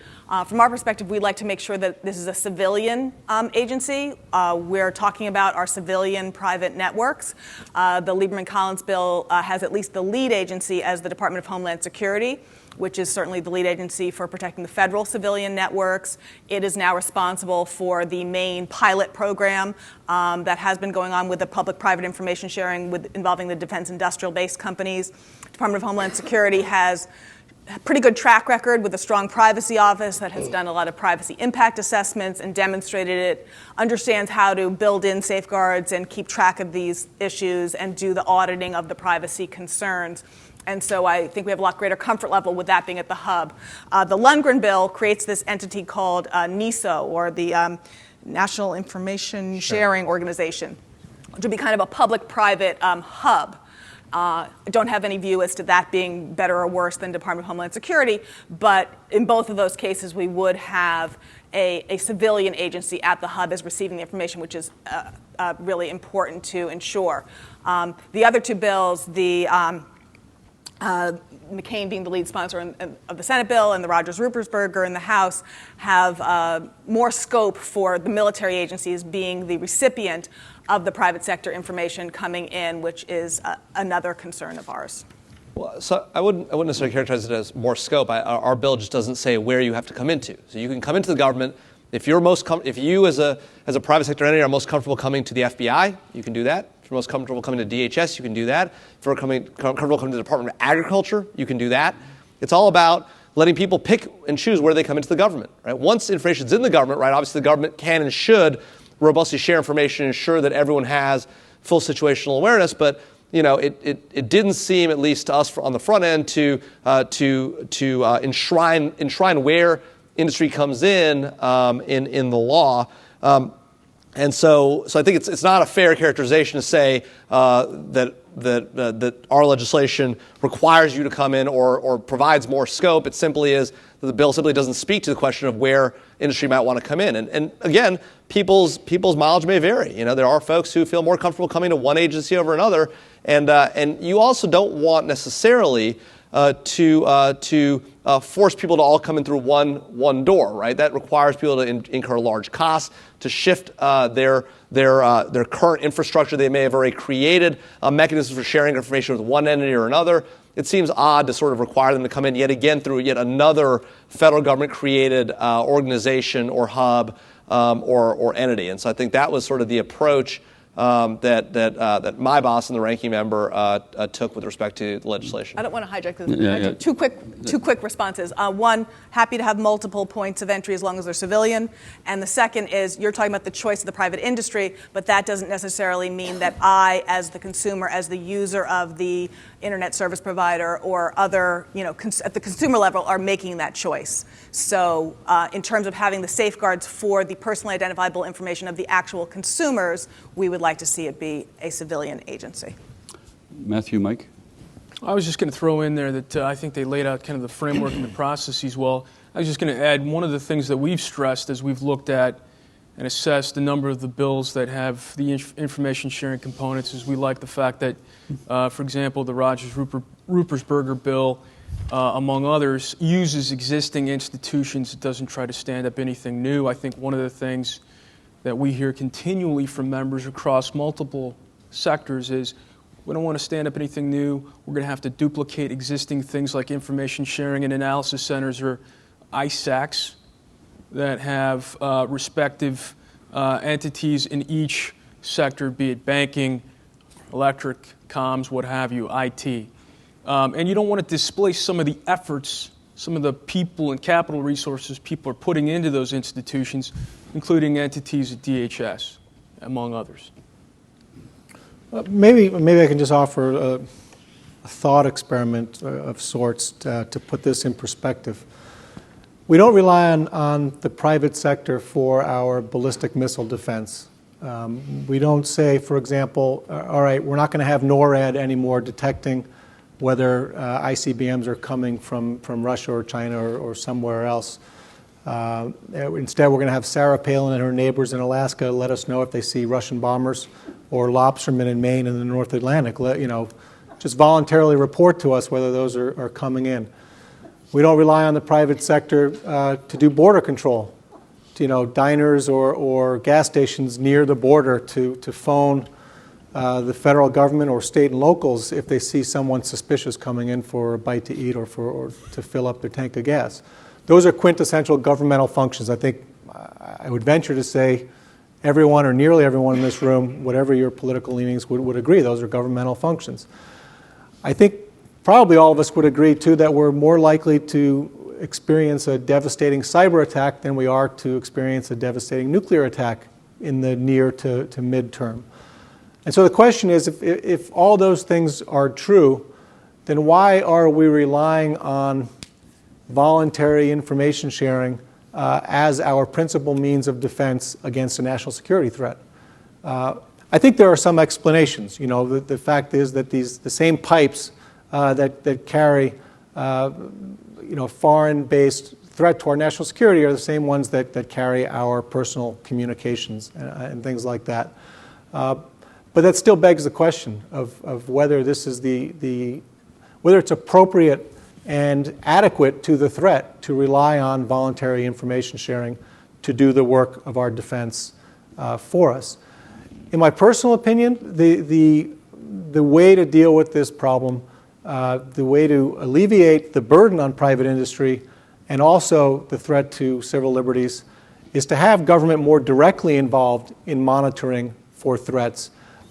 From our perspective, we'd like to make sure that this is a civilian agency. We're talking about our civilian private networks. The Lieberman-Collins bill has at least the lead agency as the Department of Homeland Security, which is certainly the lead agency for protecting the federal civilian networks. It is now responsible for the main pilot program that has been going on with the public-private information sharing involving the defense industrial base companies. Department of Homeland Security has a pretty good track record with a strong privacy office that has done a lot of privacy impact assessments and demonstrated it understands how to build in safeguards and keep track of these issues and do the auditing of the privacy concerns. And so I think we have a lot greater comfort level with that being at the hub. The Lundgren bill creates this entity called NISO, or the National Information Sharing Organization, which would be kind of a public-private hub. I don't have any view as to that being better or worse than Department of Homeland Security, but in both of those cases, we would have a civilian agency at the hub as receiving the information, which is really important to ensure. The other 2 bills, the McCain being the lead sponsor of the Senate bill and the Rogers-Ruppersberger in the House, have more scope for the military agencies being the recipient of the private sector information coming in, which is another concern of ours. Well, so I wouldn't necessarily characterize it as more scope. Our bill just doesn't say where you have to come into. So you can come into the government if you as a private sector entity are most comfortable coming to the FBI, you can do that. If you're most comfortable coming to DHS, you can do that. If you're comfortable coming to the Department of Agriculture, you can do that. It's all about letting people pick and choose where they come into the government. Right? Once information's in the government, right, obviously the government can and should robustly share information and ensure that everyone has full situational awareness. But it didn't seem, at least to us on the front end, to enshrine where industry comes in the law. And so I think it's not a fair characterization to say that our legislation requires you to come in or provides more scope. It simply is that the bill simply doesn't speak to the question of where industry might want to come in. And again, people's mileage may vary. There are folks who feel more comfortable coming to one agency over another, and you also don't want necessarily to force people to all come in through one door, right? That requires people to incur large costs, to shift their current infrastructure. They may have already created mechanisms for sharing information with one entity or another. It seems odd to sort of require them to come in yet again through yet another federal government created organization or hub or entity. And so I think that was sort of the approach that my boss and the ranking member took with respect to the legislation. I don't want to hijack this. Two quick responses. One, happy to have multiple points of entry as long as they're civilian. And the second is, you're talking about the choice of the private industry, but that doesn't necessarily mean that I, as the consumer, as the user of the internet service provider or other, at the consumer level, are making that choice. So in terms of having the safeguards for the personally identifiable information of the actual consumers, we would like to see it be a civilian agency. Matthew, Mike? I was just going to throw in there that I think they laid out kind of the framework and the processes well. I was just going to add one of the things that we've stressed as we've looked at and assessed a number of the bills that have the information sharing components is we like the fact that, for example, the Rogers-Rupersberger bill, among others, uses existing institutions. It doesn't try to stand up anything new. I think one of the things that we hear continually from members across multiple sectors is we don't want to stand up anything new. We're going to have to duplicate existing things like information sharing and analysis centers or ISACs that have respective entities in each sector, be it banking, electric, comms, what have you, IT. And you don't want to displace some of the efforts, some of the people and capital resources people are putting into those institutions, including entities at DHS, among others. Maybe I can just offer a thought experiment of sorts to put this in perspective. We don't rely on the private sector for our ballistic missile defense. We don't say, for example, all right, we're not going to have NORAD anymore detecting whether ICBMs are coming from Russia or China or somewhere else. Instead, we're going to have Sarah Palin and her neighbors in Alaska let us know if they see Russian bombers or lobstermen in Maine in the North Atlantic. Just voluntarily report to us whether those are coming in. We don't rely on the private sector to do border control. Diners or gas stations near the border to phone the federal government or state and locals if they see someone suspicious coming in for a bite to eat or to fill up their tank of gas. Those are quintessential governmental functions. I think I would venture to say everyone or nearly everyone in this room, whatever your political leanings, would agree those are governmental functions. I think probably all of us would agree, too, that we're more likely to experience a devastating cyber attack than we are to experience a devastating nuclear attack in the near to midterm. And so the question is, if all those things are true, then why are we relying on voluntary information sharing as our principal means of defense against a national security threat? I think there are some explanations. The fact is that the same pipes that carry foreign-based threat to our national security are the same ones that carry our personal communications and things like that. But that still begs the question of whether this is whether it's appropriate and adequate to the threat to rely on voluntary information sharing to do the work of our defense for us. In my personal opinion, the way to deal with this problem, the way to alleviate the burden on private industry and also the threat to civil liberties is to have government more directly involved in monitoring for threats,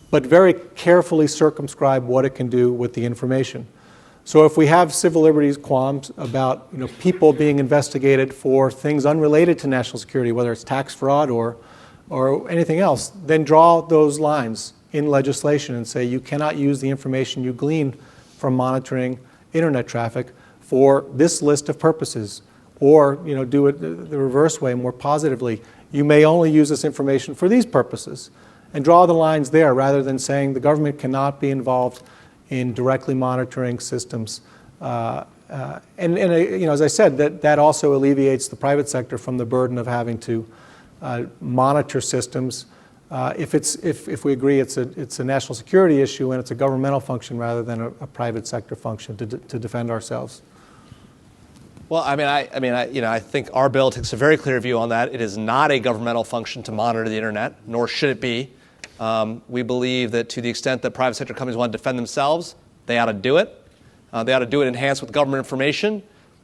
but very carefully circumscribe what it can do with the information. So if we have civil liberties qualms about people being investigated for things unrelated to national security, whether it's tax fraud or anything else, then draw those lines in legislation and say you cannot use the information you glean from monitoring internet traffic for this list of purposes, or do it the reverse way, more positively. you may only use this information for these purposes, and draw the lines there rather than saying the government cannot be involved in directly monitoring systems. As I said, that also alleviates the private sector from the burden of having to monitor systems if we agree it's a national security issue and it's a governmental function rather than a private sector function to defend ourselves. Well, I think our bill takes a very clear view on that. It is not a governmental function to monitor the internet, nor should it be. We believe that to the extent that private sector companies want to defend themselves, they ought to do it. They ought to do it enhanced with government information.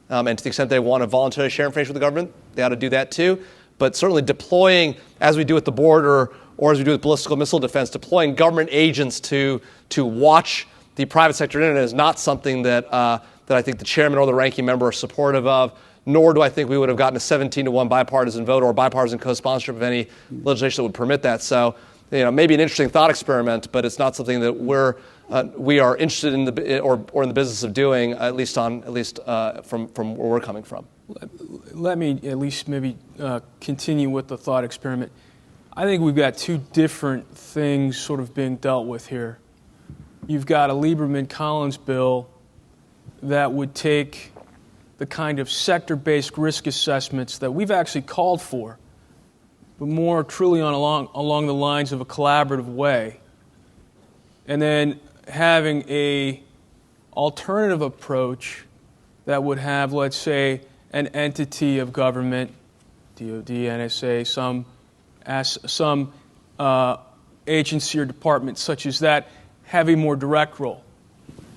And to the extent they want to voluntarily share information with the government, they ought to do that too. But certainly deploying, as we do at the border or as we do with ballistical missile defense, deploying government agents to watch the private sector internet is not something that I think the chairman or the ranking member are supportive of, nor do I think we would have gotten a 17-1 bipartisan vote or bipartisan co-sponsorship of any legislation that would permit that. So, maybe an interesting thought experiment, but it's not something that we are interested in or in the business of doing, at least from where we're coming from. Let me at least maybe continue with the thought experiment. I think we've got two different things sort of being dealt with here. You've got a Lieberman-Collins bill that would take the kind of sector-based risk assessments that we've actually called for, but more truly along the lines of a collaborative way, and then having a alternative approach that would have, let's say, an entity of government, DOD, NSA, some agency or department such as that, have a more direct role.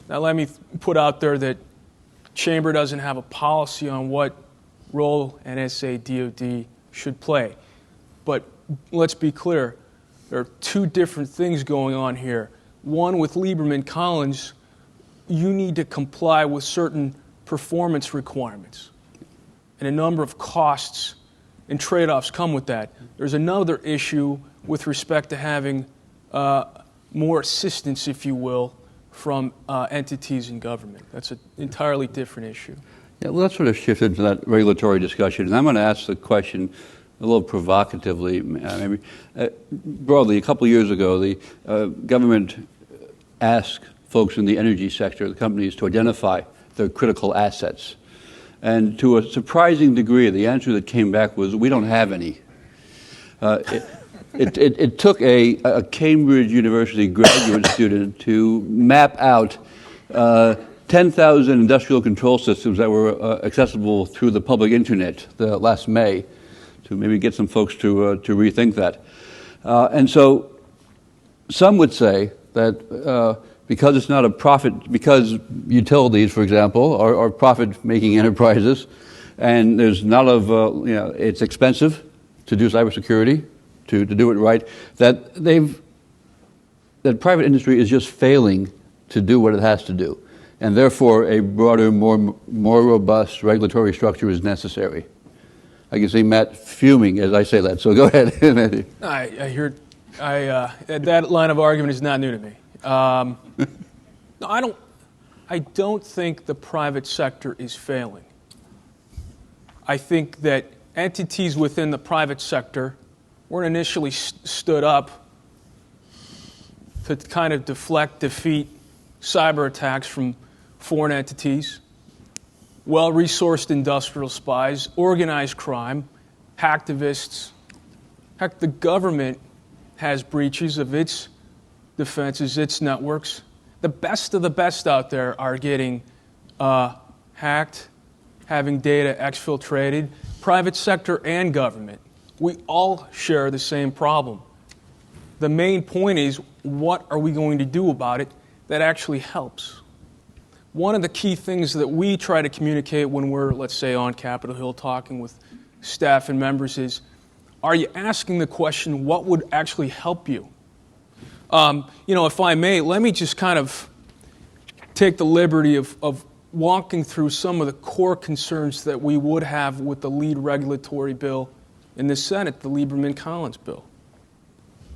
Now let me put out there that Chamber doesn't have a policy on what role NSA, DOD should play. But let's be clear, there are two different things going on here. One, with Lieberman-Collins, you need to comply with certain performance requirements. And a number of costs and trade-offs come with that. There's another issue with respect to having more assistance, if you will, from entities in government. That's an entirely different issue. Yeah, well, let's sort of shift into that regulatory discussion. And I'm going to ask the question a little provocatively. Broadly, a couple of years ago, the government asked folks in the energy sector, the companies, to identify their critical assets. And to a surprising degree, the answer that came back was, we don't have any. It took a Cambridge University graduate student to map out 10,000 industrial control systems that were accessible through the public internet last May, to maybe get some folks to rethink that. And so some would say that because it's not a profit, because utilities, for example, are profit-making enterprises, and there's not it's expensive to do cybersecurity, to do it right, that private industry is just failing to do what it has to do, and therefore a broader, more robust regulatory structure is necessary. I can see Matt fuming as I say that, so go ahead. I hear that line of argument is not new to me. No, I don't think the private sector is failing. I think that entities within the private sector were initially stood up to kind of defeat cyber attacks from foreign entities, well-resourced industrial spies, organized crime, hacktivists. Heck, the government has breaches of its defenses, its networks. The best of the best out there are getting hacked, having data exfiltrated, private sector and government. We all share the same problem. The main point is, what are we going to do about it that actually helps? One of the key things that we try to communicate when we're, let's say, on Capitol Hill talking with staff and members is, are you asking the question, what would actually help you? If I may, let me just kind of take the liberty of walking through some of the core concerns that we would have with the lead regulatory bill in the Senate, the Lieberman-Collins bill.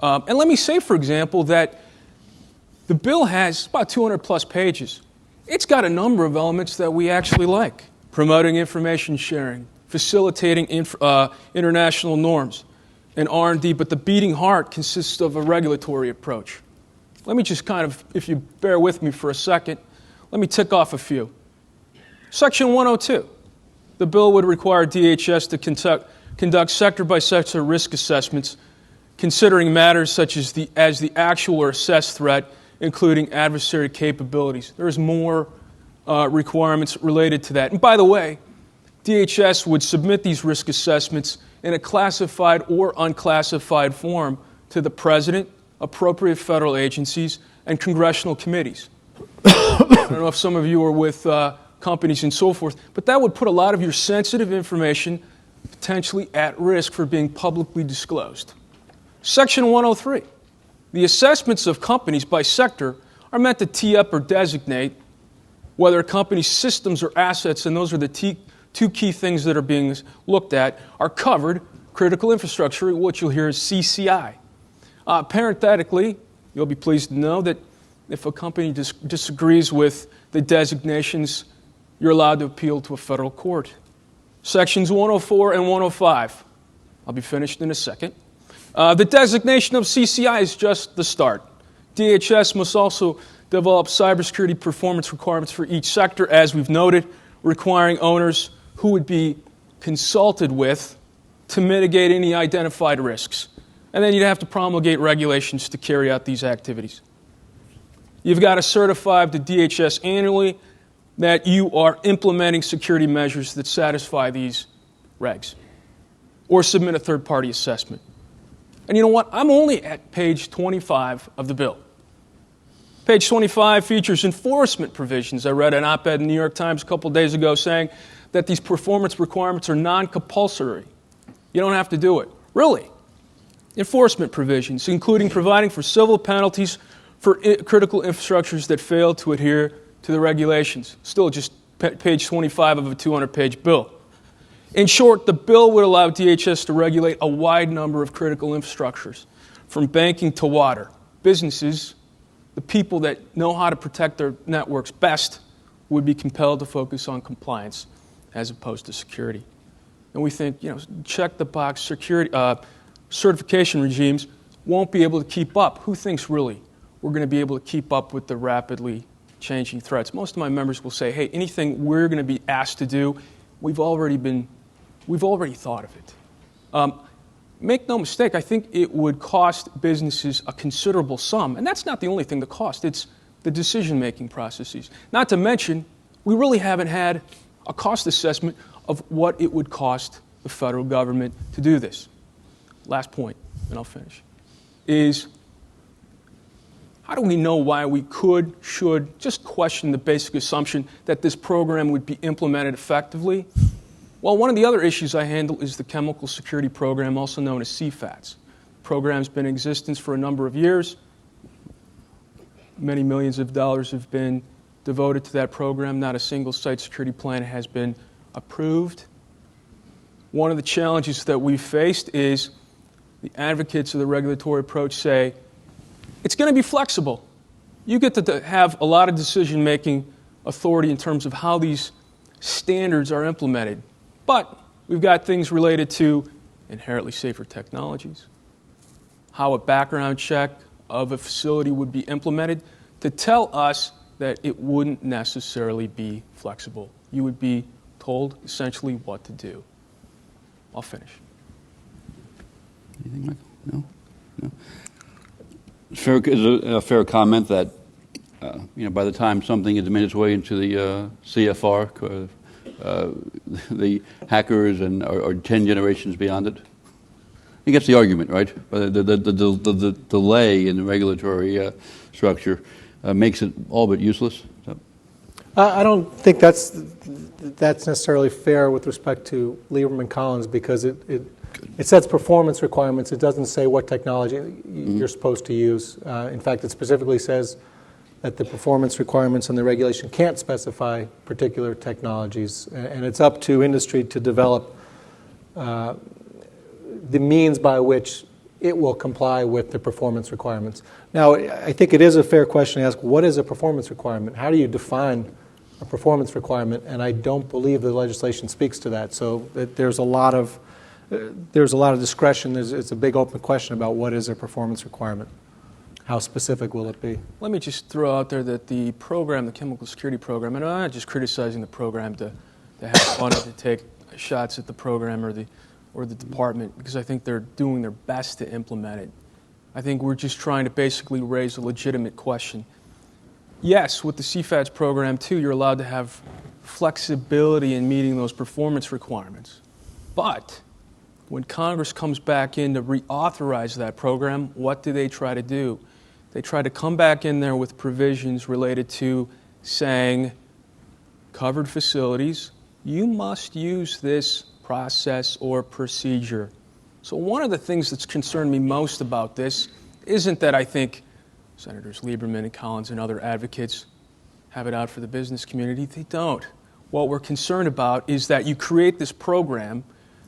And let me say, for example, that the bill has about 200 plus pages. It's got a number of elements that we actually like. Promoting information sharing, facilitating international norms, and R&D, but the beating heart consists of a regulatory approach. Let me just kind of, if you bear with me for a second, let me tick off a few. Section 102. The bill would require DHS to conduct sector-by-sector risk assessments, considering matters such as the actual or assessed threat, including adversary capabilities. There's more requirements related to that. And by the way, DHS would submit these risk assessments in a classified or unclassified form to the President, appropriate federal agencies, and congressional committees. I don't know if some of you are with companies and so forth, but that would put a lot of your sensitive information potentially at risk for being publicly disclosed. Section 103. The assessments of companies by sector are meant to tee up or designate whether a company's systems or assets, and those are the two key things that are being looked at, are covered. Critical infrastructure, what you'll hear is CCI. Parenthetically, you'll be pleased to know that if a company disagrees with the designations, you're allowed to appeal to a federal court. Sections 104 and 105. I'll be finished in a second. The designation of CCI is just the start. DHS must also develop cybersecurity performance requirements for each sector, as we've noted, requiring owners who would be consulted with to mitigate any identified risks. And then you'd have to promulgate regulations to carry out these activities. You've got to certify to DHS annually that you are implementing security measures that satisfy these regs, or submit a third-party assessment. And you know what? I'm only at page 25 of the bill. Page 25 features enforcement provisions. I read an op-ed in the New York Times a couple days ago saying that these performance requirements are non-compulsory. You don't have to do it. Really? Enforcement provisions, including providing for civil penalties for critical infrastructures that fail to adhere to the regulations. Still just page 25 of a 200-page bill. In short, the bill would allow DHS to regulate a wide number of critical infrastructures, from banking to water. Businesses, the people that know how to protect their networks best, would be compelled to focus on compliance as opposed to security. And we think, check the box security certification regimes won't be able to keep up. Who thinks really we're going to be able to keep up with the rapidly changing threats? Most of my members will say, hey, anything we're going to be asked to do, we've already thought of it. Make no mistake, I think it would cost businesses a considerable sum. And that's not the only thing that costs. It's the decision-making processes. Not to mention, we really haven't had a cost assessment of what it would cost the federal government to do this. Last point, and I'll finish, is how do we know why we should just question the basic assumption that this program would be implemented effectively? Well, one of the other issues I handle is the Chemical Security Program, also known as CFATS. The program's been in existence for a number of years. Many millions of dollars have been devoted to that program. Not a single site security plan has been approved. One of the challenges that we've faced is the advocates of the regulatory approach say, it's going to be flexible. You get to have a lot of decision-making authority in terms of how these standards are implemented. But we've got things related to inherently safer technologies, how a background check of a facility would be implemented, to tell us that it wouldn't necessarily be flexible. You would be told essentially what to do. I'll finish. Anything, Michael? No? Is a fair comment that by the time something has made its way into the CFR, the hackers are 10 generations beyond it? He gets the argument, right? The delay in the regulatory structure makes it all but useless. So. I don't think that's necessarily fair with respect to Lieberman-Collins, because it sets performance requirements. It doesn't say what technology you're supposed to use. In fact, it specifically says that the performance requirements and the regulation can't specify particular technologies, and it's up to industry to develop the means by which it will comply with the performance requirements. Now, I think it is a fair question to ask, what is a performance requirement? How do you define a performance requirement? And I don't believe the legislation speaks to that. So there's a lot of there's a lot of discretion. It's a big open question about what is a performance requirement. How specific will it be? Let me just throw out there that the program, the chemical security program, and I'm not just criticizing the program to have fun or to take shots at the program or the department, because I think they're doing their best to implement it. I think we're just trying to basically raise a legitimate question. Yes, with the CFATS program too, you're allowed to have flexibility in meeting those performance requirements. But when Congress comes back in to reauthorize that program, what do they try to do? They try to come back in there with provisions related to saying, covered facilities, you must use this process or procedure. So one of the things that's concerned me most about this isn't that I think Senators Lieberman and Collins and other advocates have it out for the business community. They don't. What we're concerned about is that you create this program,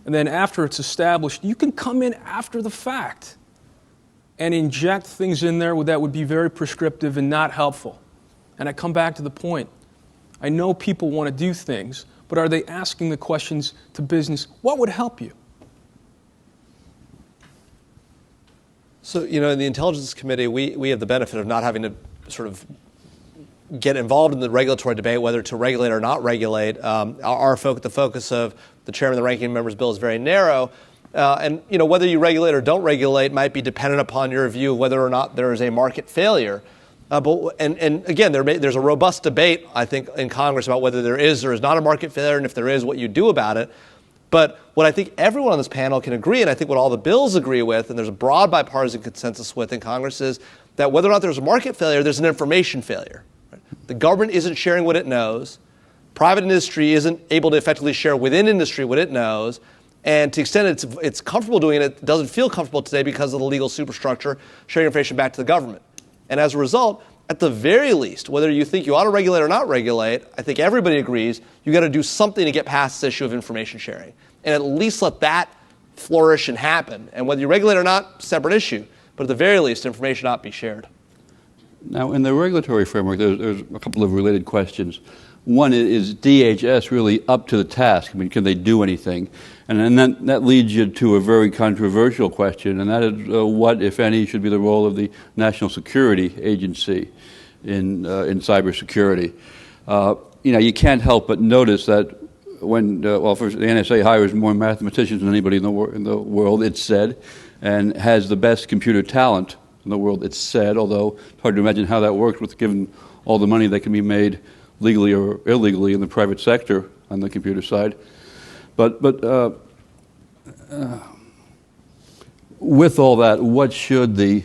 and then after it's established, you can come in after the fact and inject things in there that would be very prescriptive and not helpful. And I come back to the point. I know people want to do things, but are they asking the questions to business, what would help you? So, in the Intelligence Committee, we have the benefit of not having to sort of get involved in the regulatory debate, whether to regulate or not regulate. The focus of the chairman and the ranking member's bill is very narrow. And whether you regulate or don't regulate might be dependent upon your view of whether or not there is a market failure. And again, there's a robust debate, I think, in Congress about whether there is or is not a market failure, and if there is, what you do about it. But what I think everyone on this panel can agree, and I think what all the bills agree with, and there's a broad bipartisan consensus with in Congress, is that whether or not there's a market failure, there's an information failure. Right? The government isn't sharing what it knows. Private industry isn't able to effectively share within industry what it knows. And to the extent it's comfortable doing it, it doesn't feel comfortable today because of the legal superstructure sharing information back to the government. And as a result, at the very least, whether you think you ought to regulate or not regulate, I think everybody agrees you got to do something to get past this issue of information sharing. And at least let that flourish and happen. And whether you regulate or not, separate issue. But at the very least, information not be shared. Now, in the regulatory framework, there's a couple of related questions. One is DHS really up to the task? I mean, can they do anything? And then that leads you to a very controversial question, and that is what, if any, should be the role of the National Security Agency in cybersecurity. You can't help but notice that when, first, the NSA hires more mathematicians than anybody in the world, it's said, and has the best computer talent in the world, it's said, although it's hard to imagine how that works with given all the money that can be made legally or illegally in the private sector on the computer side. But with all that, what should the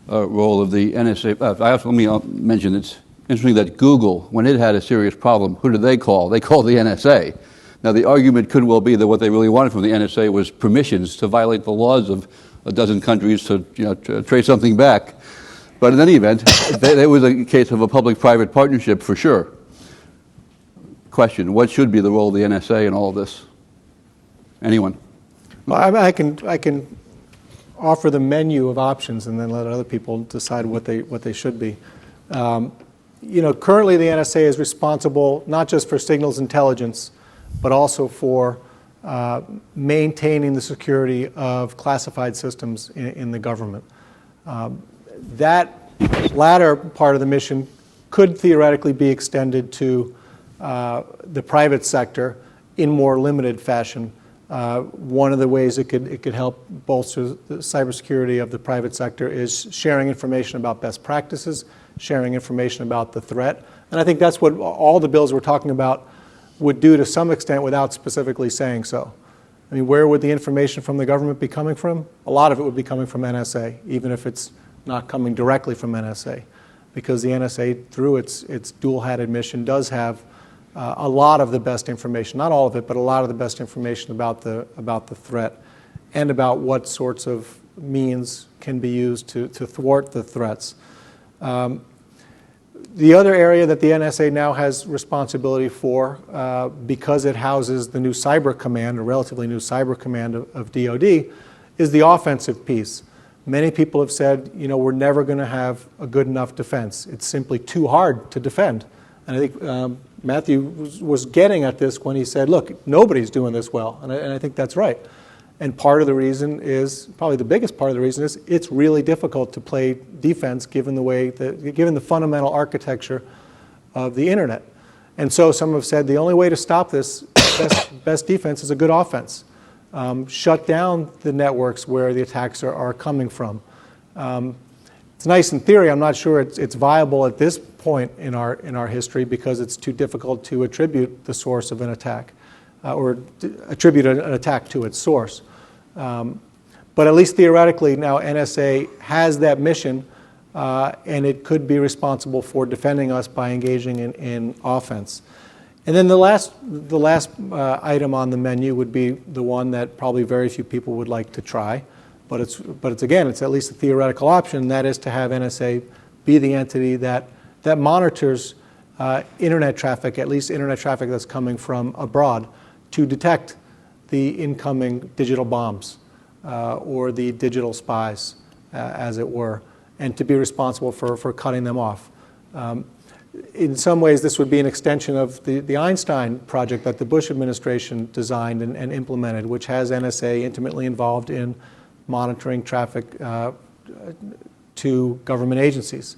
role of the NSA? Let me mention, it's interesting that Google, when it had a serious problem, who did they call? They called the NSA. Now, the argument could well be that what they really wanted from the NSA was permissions to violate the laws of a dozen countries to trace something back. But in any event, there was a case of a public-private partnership for sure. Question, what should be the role of the NSA in all of this? Anyone? Well, I can offer the menu of options and then let other people decide what they should be. Currently the NSA is responsible not just for signals intelligence, but also for maintaining the security of classified systems in the government. That latter part of the mission could theoretically be extended to the private sector in more limited fashion. One of the ways it could help bolster the cybersecurity of the private sector is sharing information about best practices, sharing information about the threat. And I think that's what all the bills we're talking about would do to some extent without specifically saying so. I mean, where would the information from the government be coming from? A lot of it would be coming from NSA, even if it's not coming directly from NSA, because the NSA, through its dual-hatted mission, does have a lot of the best information, not all of it, but a lot of the best information about the threat and about what sorts of means can be used to thwart the threats. The other area that the NSA now has responsibility for, because it houses the new cyber command, a relatively new cyber command of DoD, is the offensive piece. Many people have said, we're never going to have a good enough defense. It's simply too hard to defend. And I think Matthew was getting at this when he said, look, nobody's doing this well. And I think that's right. And part of the reason is, probably the biggest part of the reason is, it's really difficult to play defense given the fundamental architecture of the internet. And so some have said the only way to stop this, best defense is a good offense. Shut down the networks where the attacks are coming from. It's nice in theory. I'm not sure it's viable at this point in our history because it's too difficult to attribute the source of an attack or attribute an attack to its source. But at least theoretically now NSA has that mission and it could be responsible for defending us by engaging in offense. And then the last item on the menu would be the one that probably very few people would like to try, but it's again, it's at least a theoretical option, and that is to have NSA be the entity that monitors internet traffic, at least internet traffic that's coming from abroad, to detect the incoming digital bombs or the digital spies, as it were, and to be responsible for cutting them off. In some ways, this would be an extension of the Einstein project that the Bush administration designed and implemented, which has NSA intimately involved in monitoring traffic to government agencies.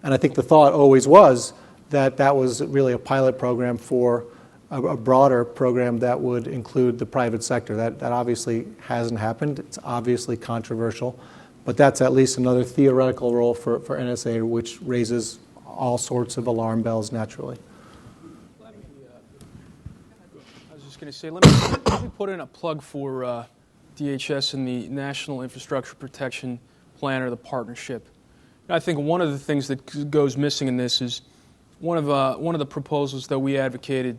And I think the thought always was that that was really a pilot program for a broader program that would include the private sector. That obviously hasn't happened. It's obviously controversial, but that's at least another theoretical role for NSA, which raises all sorts of alarm bells naturally. I was just going to say, let me put in a plug for DHS and the National Infrastructure Protection Plan, or the partnership. I think one of the things that goes missing in this is one of the proposals that we advocated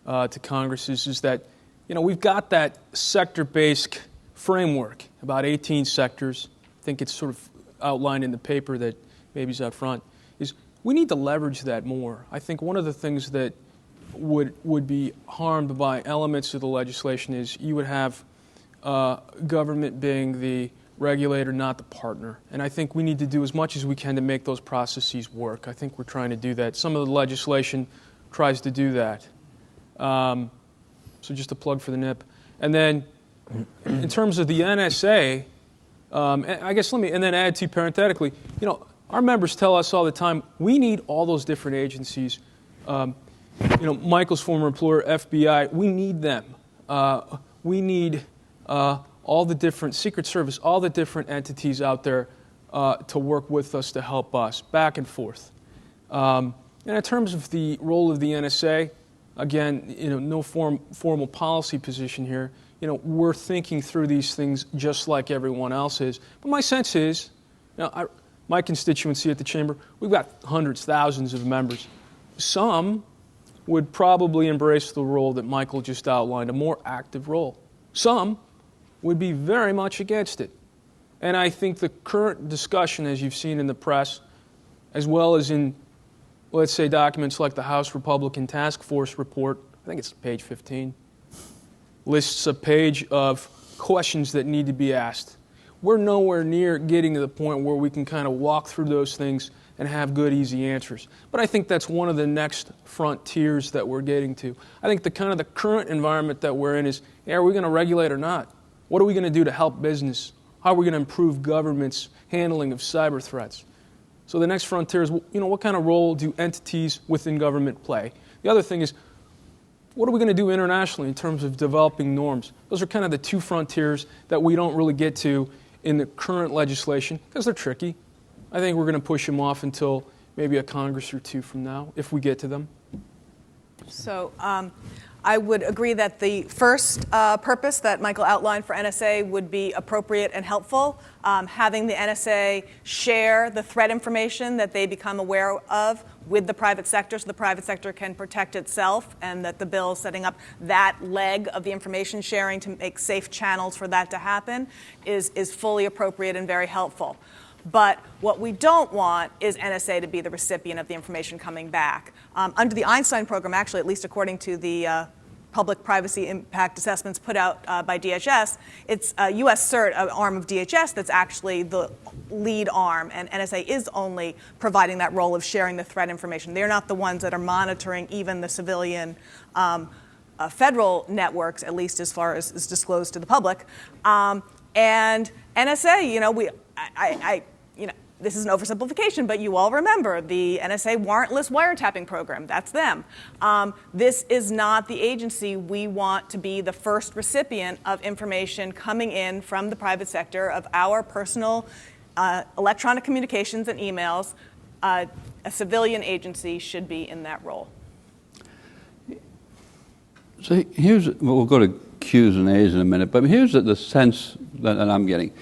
to Congress is that, we've got that sector-based framework, about 18 sectors. I think it's sort of outlined in the paper that maybe's out front. Is we need to leverage that more. I think one of the things that would be harmed by elements of the legislation is you would have government being the regulator, not the partner. And I think we need to do as much as we can to make those processes work. I think we're trying to do that. Some of the legislation tries to do that. So just a plug for the NIP. And then in terms of the NSA, I guess and then add to parenthetically, our members tell us all the time, we need all those different agencies. Michael's former employer, FBI, we need them. We need all the different Secret Service, all the different entities out there to work with us to help us, back and forth. And in terms of the role of the NSA, again, no formal policy position here. We're thinking through these things just like everyone else is. But my sense is, my constituency at the Chamber, we've got hundreds, thousands of members. Some would probably embrace the role that Michael just outlined, a more active role. Some would be very much against it. And I think the current discussion, as you've seen in the press, as well as in, let's say, documents like the House Republican Task Force report, I think it's page 15, lists a page of questions that need to be asked. We're nowhere near getting to the point where we can kind of walk through those things and have good, easy answers. But I think that's one of the next frontiers that we're getting to. I think the current environment that we're in is, are we going to regulate or not? What are we going to do to help business? How are we going to improve government's handling of cyber threats? So the next frontier is, what kind of role do entities within government play? The other thing is, what are we going to do internationally in terms of developing norms? Those are kind of the two frontiers that we don't really get to in the current legislation because they're tricky. I think we're going to push them off until maybe a Congress or two from now, if we get to them. So I would agree that the first purpose that Michael outlined for NSA would be appropriate and helpful. Having the NSA share the threat information that they become aware of with the private sector so the private sector can protect itself, and that the bill is setting up that leg of the information sharing to make safe channels for that to happen is fully appropriate and very helpful. But what we don't want is NSA to be the recipient of the information coming back. Under the Einstein program, actually, at least according to the public privacy impact assessments put out by DHS, it's a U.S. CERT, an arm of DHS, that's actually the lead arm, and NSA is only providing that role of sharing the threat information. They're not the ones that are monitoring even the civilian federal networks, at least as far as is disclosed to the public. And NSA, this is an oversimplification, but you all remember the NSA warrantless wiretapping program. That's them. This is not the agency we want to be the first recipient of information coming in from the private sector of our personal electronic communications and emails. A civilian agency should be in that role. So we'll go to Q's and A's in a minute, but here's the sense that I'm getting.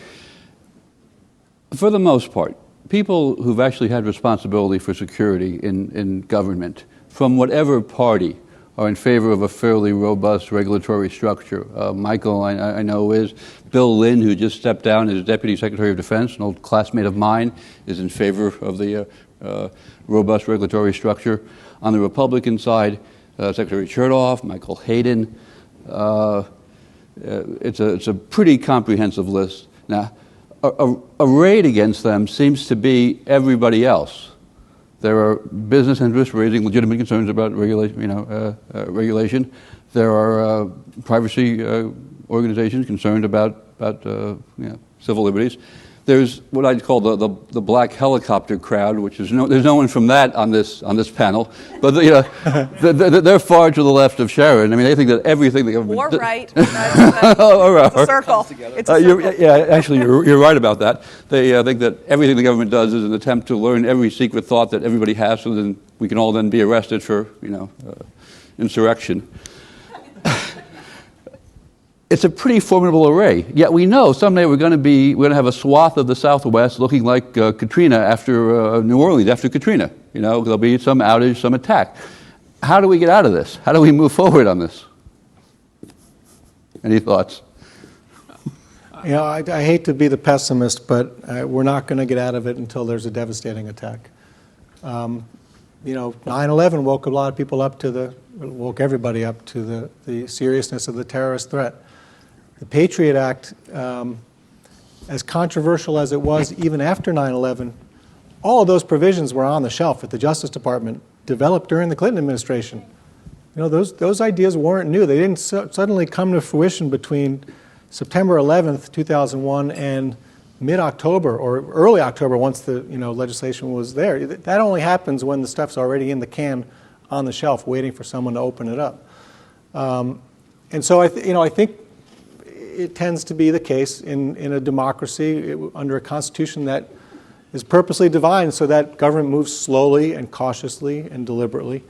For the most part, people who've actually had responsibility for security in government, from whatever party, are in favor of a fairly robust regulatory structure. Michael, I know, is. Bill Lynn, who just stepped down as Deputy Secretary of Defense, an old classmate of mine, is in favor of the robust regulatory structure. On the Republican side, Secretary Chertoff, Michael Hayden. It's a pretty comprehensive list. Now, arrayed against them seems to be everybody else. There are business interests raising legitimate concerns about regulation. There are privacy organizations concerned about civil liberties. There's what I'd call the black helicopter crowd, which is there's no one from that on this panel, but they're far to the left of Sharon. I mean, they think that everything the government Or right. It's a circle. It's a circle. Actually, you're right about that. They think that everything the government does is an attempt to learn every secret thought that everybody has, so then we can all then be arrested for insurrection. It's a pretty formidable array. Yet we know someday we're going to have a swath of the Southwest looking like Katrina after New Orleans after Katrina. There'll be some outage, some attack. How do we get out of this? How do we move forward on this? Any thoughts? I hate to be the pessimist, but we're not going to get out of it until there's a devastating attack. 9/11 woke a lot of people up woke everybody up to the seriousness of the terrorist threat. The Patriot Act, as controversial as it was even after 9/11, all of those provisions were on the shelf at the Justice Department, developed during the Clinton administration. Those ideas weren't new. They didn't suddenly come to fruition between September 11th, 2001 and mid-October or early October once the legislation was there. That only happens when the stuff's already in the can on the shelf waiting for someone to open it up. And so I think it tends to be the case in a democracy under a constitution that is purposely designed so that government moves slowly and cautiously and deliberately.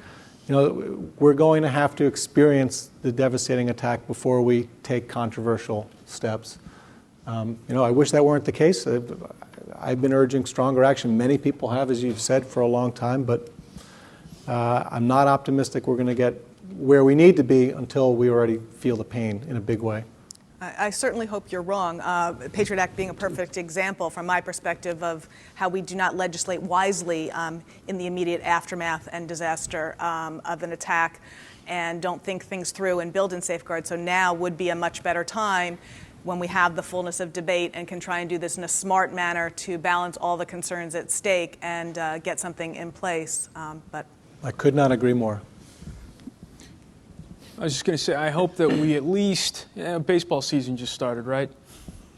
We're going to have to experience the devastating attack before we take controversial steps. I wish that weren't the case. I've been urging stronger action. Many people have, as you've said, for a long time, but I'm not optimistic we're going to get where we need to be until we already feel the pain in a big way. I certainly hope you're wrong. Patriot Act being a perfect example from my perspective of how we do not legislate wisely in the immediate aftermath and disaster of an attack and don't think things through and build in safeguards. So now would be a much better time when we have the fullness of debate and can try and do this in a smart manner to balance all the concerns at stake and get something in place. But I could not agree more. I was just going to say, I hope that we at least, baseball season just started, right?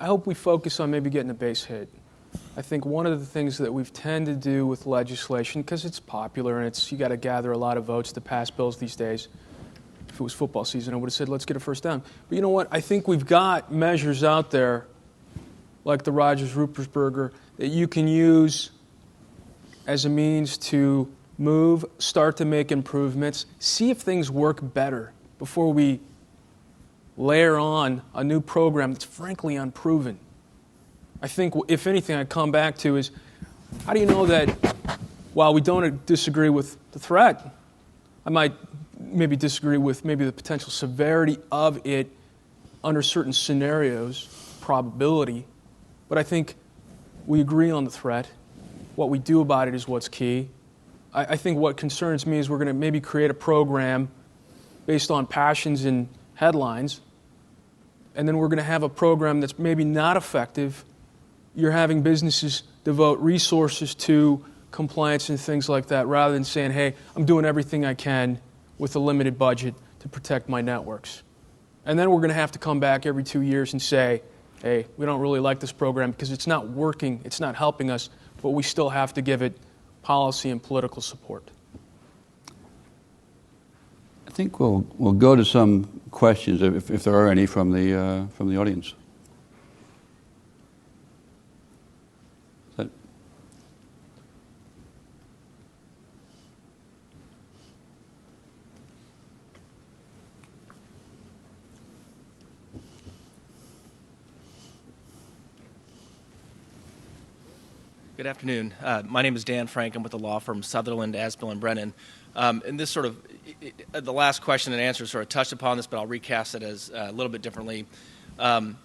I hope we focus on maybe getting a base hit. I think one of the things that we've tended to do with legislation, because it's popular and you got to gather a lot of votes to pass bills these days. If it was football season, I would have said, let's get a first down. But you know what? I think we've got measures out there, like the Rogers-Ruppersberger, that you can use as a means to start to make improvements, see if things work better before we layer on a new program that's frankly unproven. I think, if anything, I'd come back to is, how do you know that while we don't disagree with the threat, I might maybe disagree with maybe the potential severity of it under certain scenarios, probability, but I think we agree on the threat. What we do about it is what's key. I think what concerns me is we're going to maybe create a program based on passions and headlines, and then we're going to have a program that's maybe not effective. You're having businesses devote resources to compliance and things like that rather than saying, hey, I'm doing everything I can with a limited budget to protect my networks. And then we're going to have to come back every 2 years and say, hey, we don't really like this program because it's not working, it's not helping us, but we still have to give it policy and political support. I think we'll go to some questions, if there are any, from the audience. Good afternoon. My name is Dan Frank. I'm with the law firm Sutherland, Asbill, and Brennan. And this sort of, the last question and answer sort of touched upon this, but I'll recast it as a little bit differently. One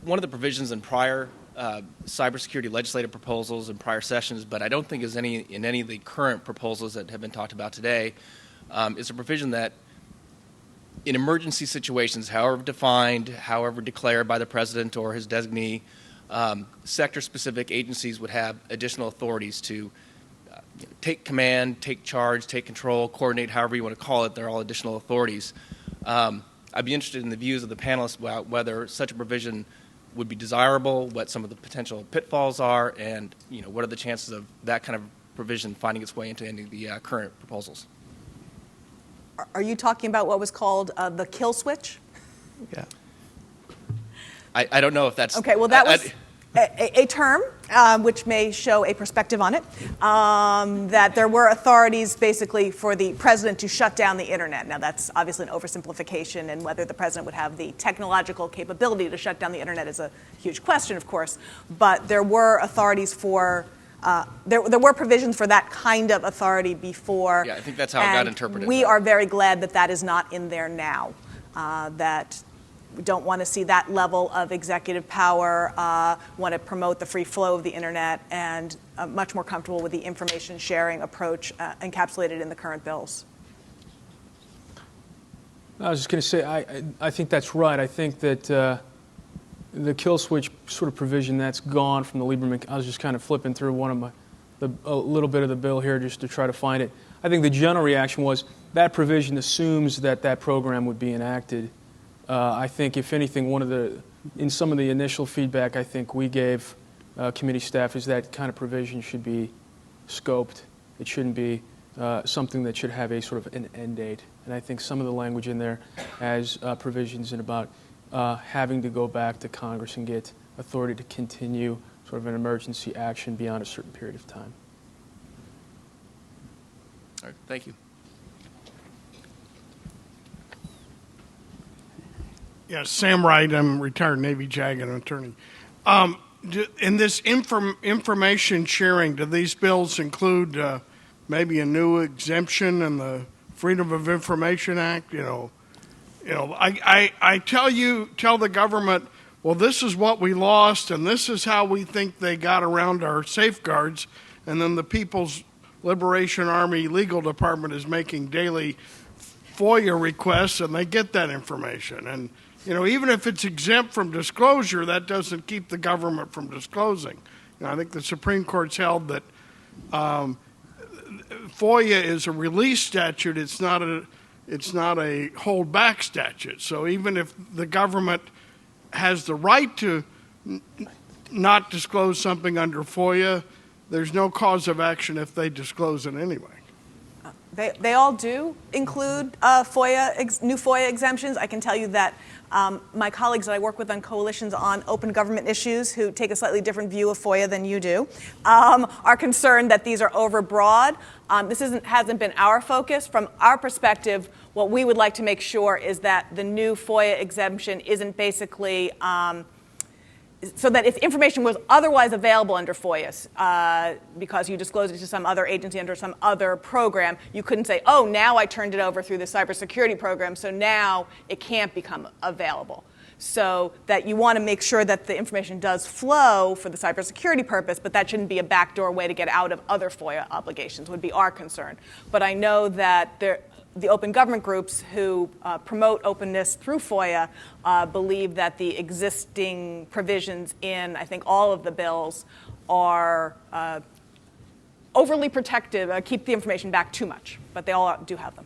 of the provisions in prior cybersecurity legislative proposals in prior sessions, but I don't think is in any of the current proposals that have been talked about today, is a provision that in emergency situations, however defined, however declared by the president or his designee, sector-specific agencies would have additional authorities to take command, take charge, take control, coordinate, however you want to call it. They're all additional authorities. I'd be interested in the views of the panelists about whether such a provision would be desirable, what some of the potential pitfalls are, and what are the chances of that kind of provision finding its way into any of the current proposals. Are you talking about what was called the kill switch? Yeah. I don't know if that's... Okay, well, that was a term which may show a perspective on it, that there were authorities basically for the president to shut down the internet. Now, that's obviously an oversimplification, and whether the president would have the technological capability to shut down the internet is a huge question, of course. But there were authorities for... there were provisions for that kind of authority before. Yeah, I think that's how it got interpreted. We are very glad that that is not in there now, that we don't want to see that level of executive power, want to promote the free flow of the internet, and much more comfortable with the information sharing approach encapsulated in the current bills. I was just going to say, I think that's right. I think that the kill switch sort of provision, that's gone from the Lieberman. I was just kind of flipping through a little bit of the bill here just to try to find it. I think the general reaction was that provision assumes that that program would be enacted. I think, if anything, in some of the initial feedback I think we gave committee staff is that kind of provision should be scoped. It shouldn't be something that should have a sort of an end date. And I think some of the language in there has provisions in about having to go back to Congress and get authority to continue sort of an emergency action beyond a certain period of time. All right, thank you. Yeah, Sam Wright, I'm a retired Navy JAG and attorney. In this information sharing, do these bills include maybe a new exemption in the Freedom of Information Act? I tell the government, well, this is what we lost, and this is how we think they got around our safeguards, and then the People's Liberation Army Legal Department is making daily FOIA requests, and they get that information. And even if it's exempt from disclosure, that doesn't keep the government from disclosing. I think the Supreme Court's held that FOIA is a release statute. It's not a hold back statute. So even if the government has the right to not disclose something under FOIA, there's no cause of action if they disclose it anyway. They all do include new FOIA exemptions. I can tell you that my colleagues that I work with on coalitions on open government issues, who take a slightly different view of FOIA than you do, are concerned that these are overbroad. This hasn't been our focus. From our perspective, what we would like to make sure is that the new FOIA exemption isn't basically so that if information was otherwise available under FOIA, because you disclosed it to some other agency under some other program, you couldn't say, oh, now I turned it over through the cybersecurity program, so now it can't become available. So that you want to make sure that the information does flow for the cybersecurity purpose, but that shouldn't be a backdoor way to get out of other FOIA obligations, would be our concern. But I know that the open government groups who promote openness through FOIA believe that the existing provisions in, I think, all of the bills are overly protective, keep the information back too much, but they all do have them.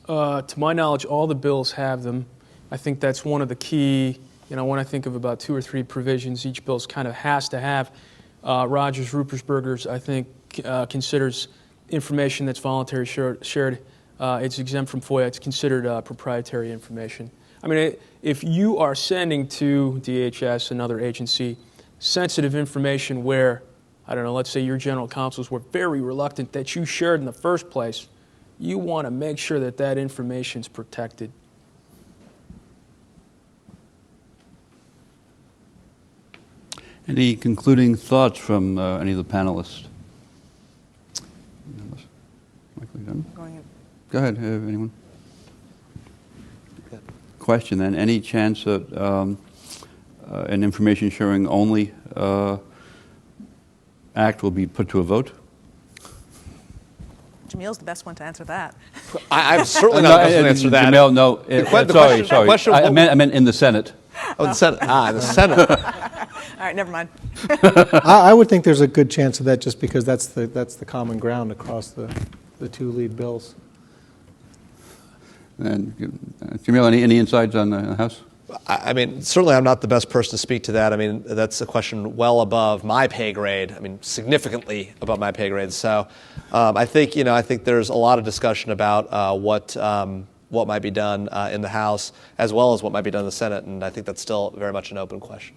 To my knowledge, all the bills have them. I think that's one of the key, when I think of about 2 or 3 provisions each bill kind of has to have. Rogers-Rupersberger's, I think, considers information that's voluntary shared. It's exempt from FOIA. It's considered proprietary information. I mean, if you are sending to DHS, another agency, sensitive information where, I don't know, let's say your general counsels were very reluctant that you shared in the first place, you want to make sure that that information is protected. Any concluding thoughts from any of the panelists? Likely done. Go ahead, anyone? Question then, any chance that an information sharing only act will be put to a vote? Jamil's the best one to answer that. I'm certainly not the best one to answer that. Jamil, no. Sorry. I meant in the Senate. Oh, the Senate. The Senate. All right, never mind. I would think there's a good chance of that just because that's the common ground across the 2 lead bills. And Jamil, any insights on the House? I mean, certainly I'm not the best person to speak to that. I mean, that's a question well above my pay grade. I mean, significantly above my pay grade. So I think there's a lot of discussion about what might be done in the House as well as what might be done in the Senate, and I think that's still very much an open question.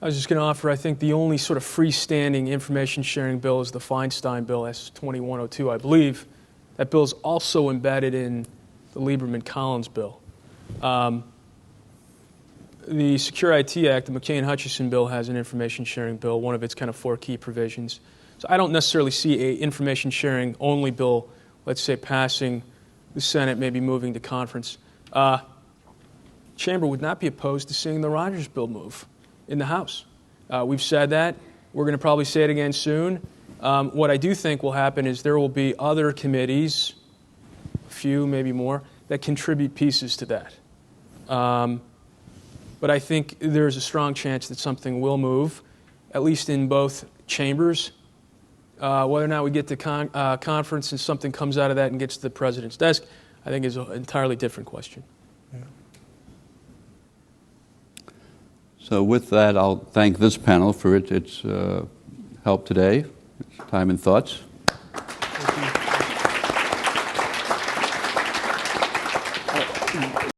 I was just going to offer, I think the only sort of freestanding information sharing bill is the Feinstein bill, S-2102, I believe. That bill is also embedded in the Lieberman-Collins bill. The Secure IT Act, the McCain-Hutchison bill, has an information sharing bill, one of its kind of 4 key provisions. So I don't necessarily see an information sharing only bill, let's say, passing the Senate, maybe moving to conference. Chamber would not be opposed to seeing the Rogers bill move in the House. We've said that. We're going to probably say it again soon. What I do think will happen is there will be other committees, a few, maybe more, that contribute pieces to that. But I think there's a strong chance that something will move, at least in both chambers. Whether or not we get to conference and something comes out of that and gets to the president's desk, I think is an entirely different question. Yeah. So with that, I'll thank this panel for its help today, its time and thoughts.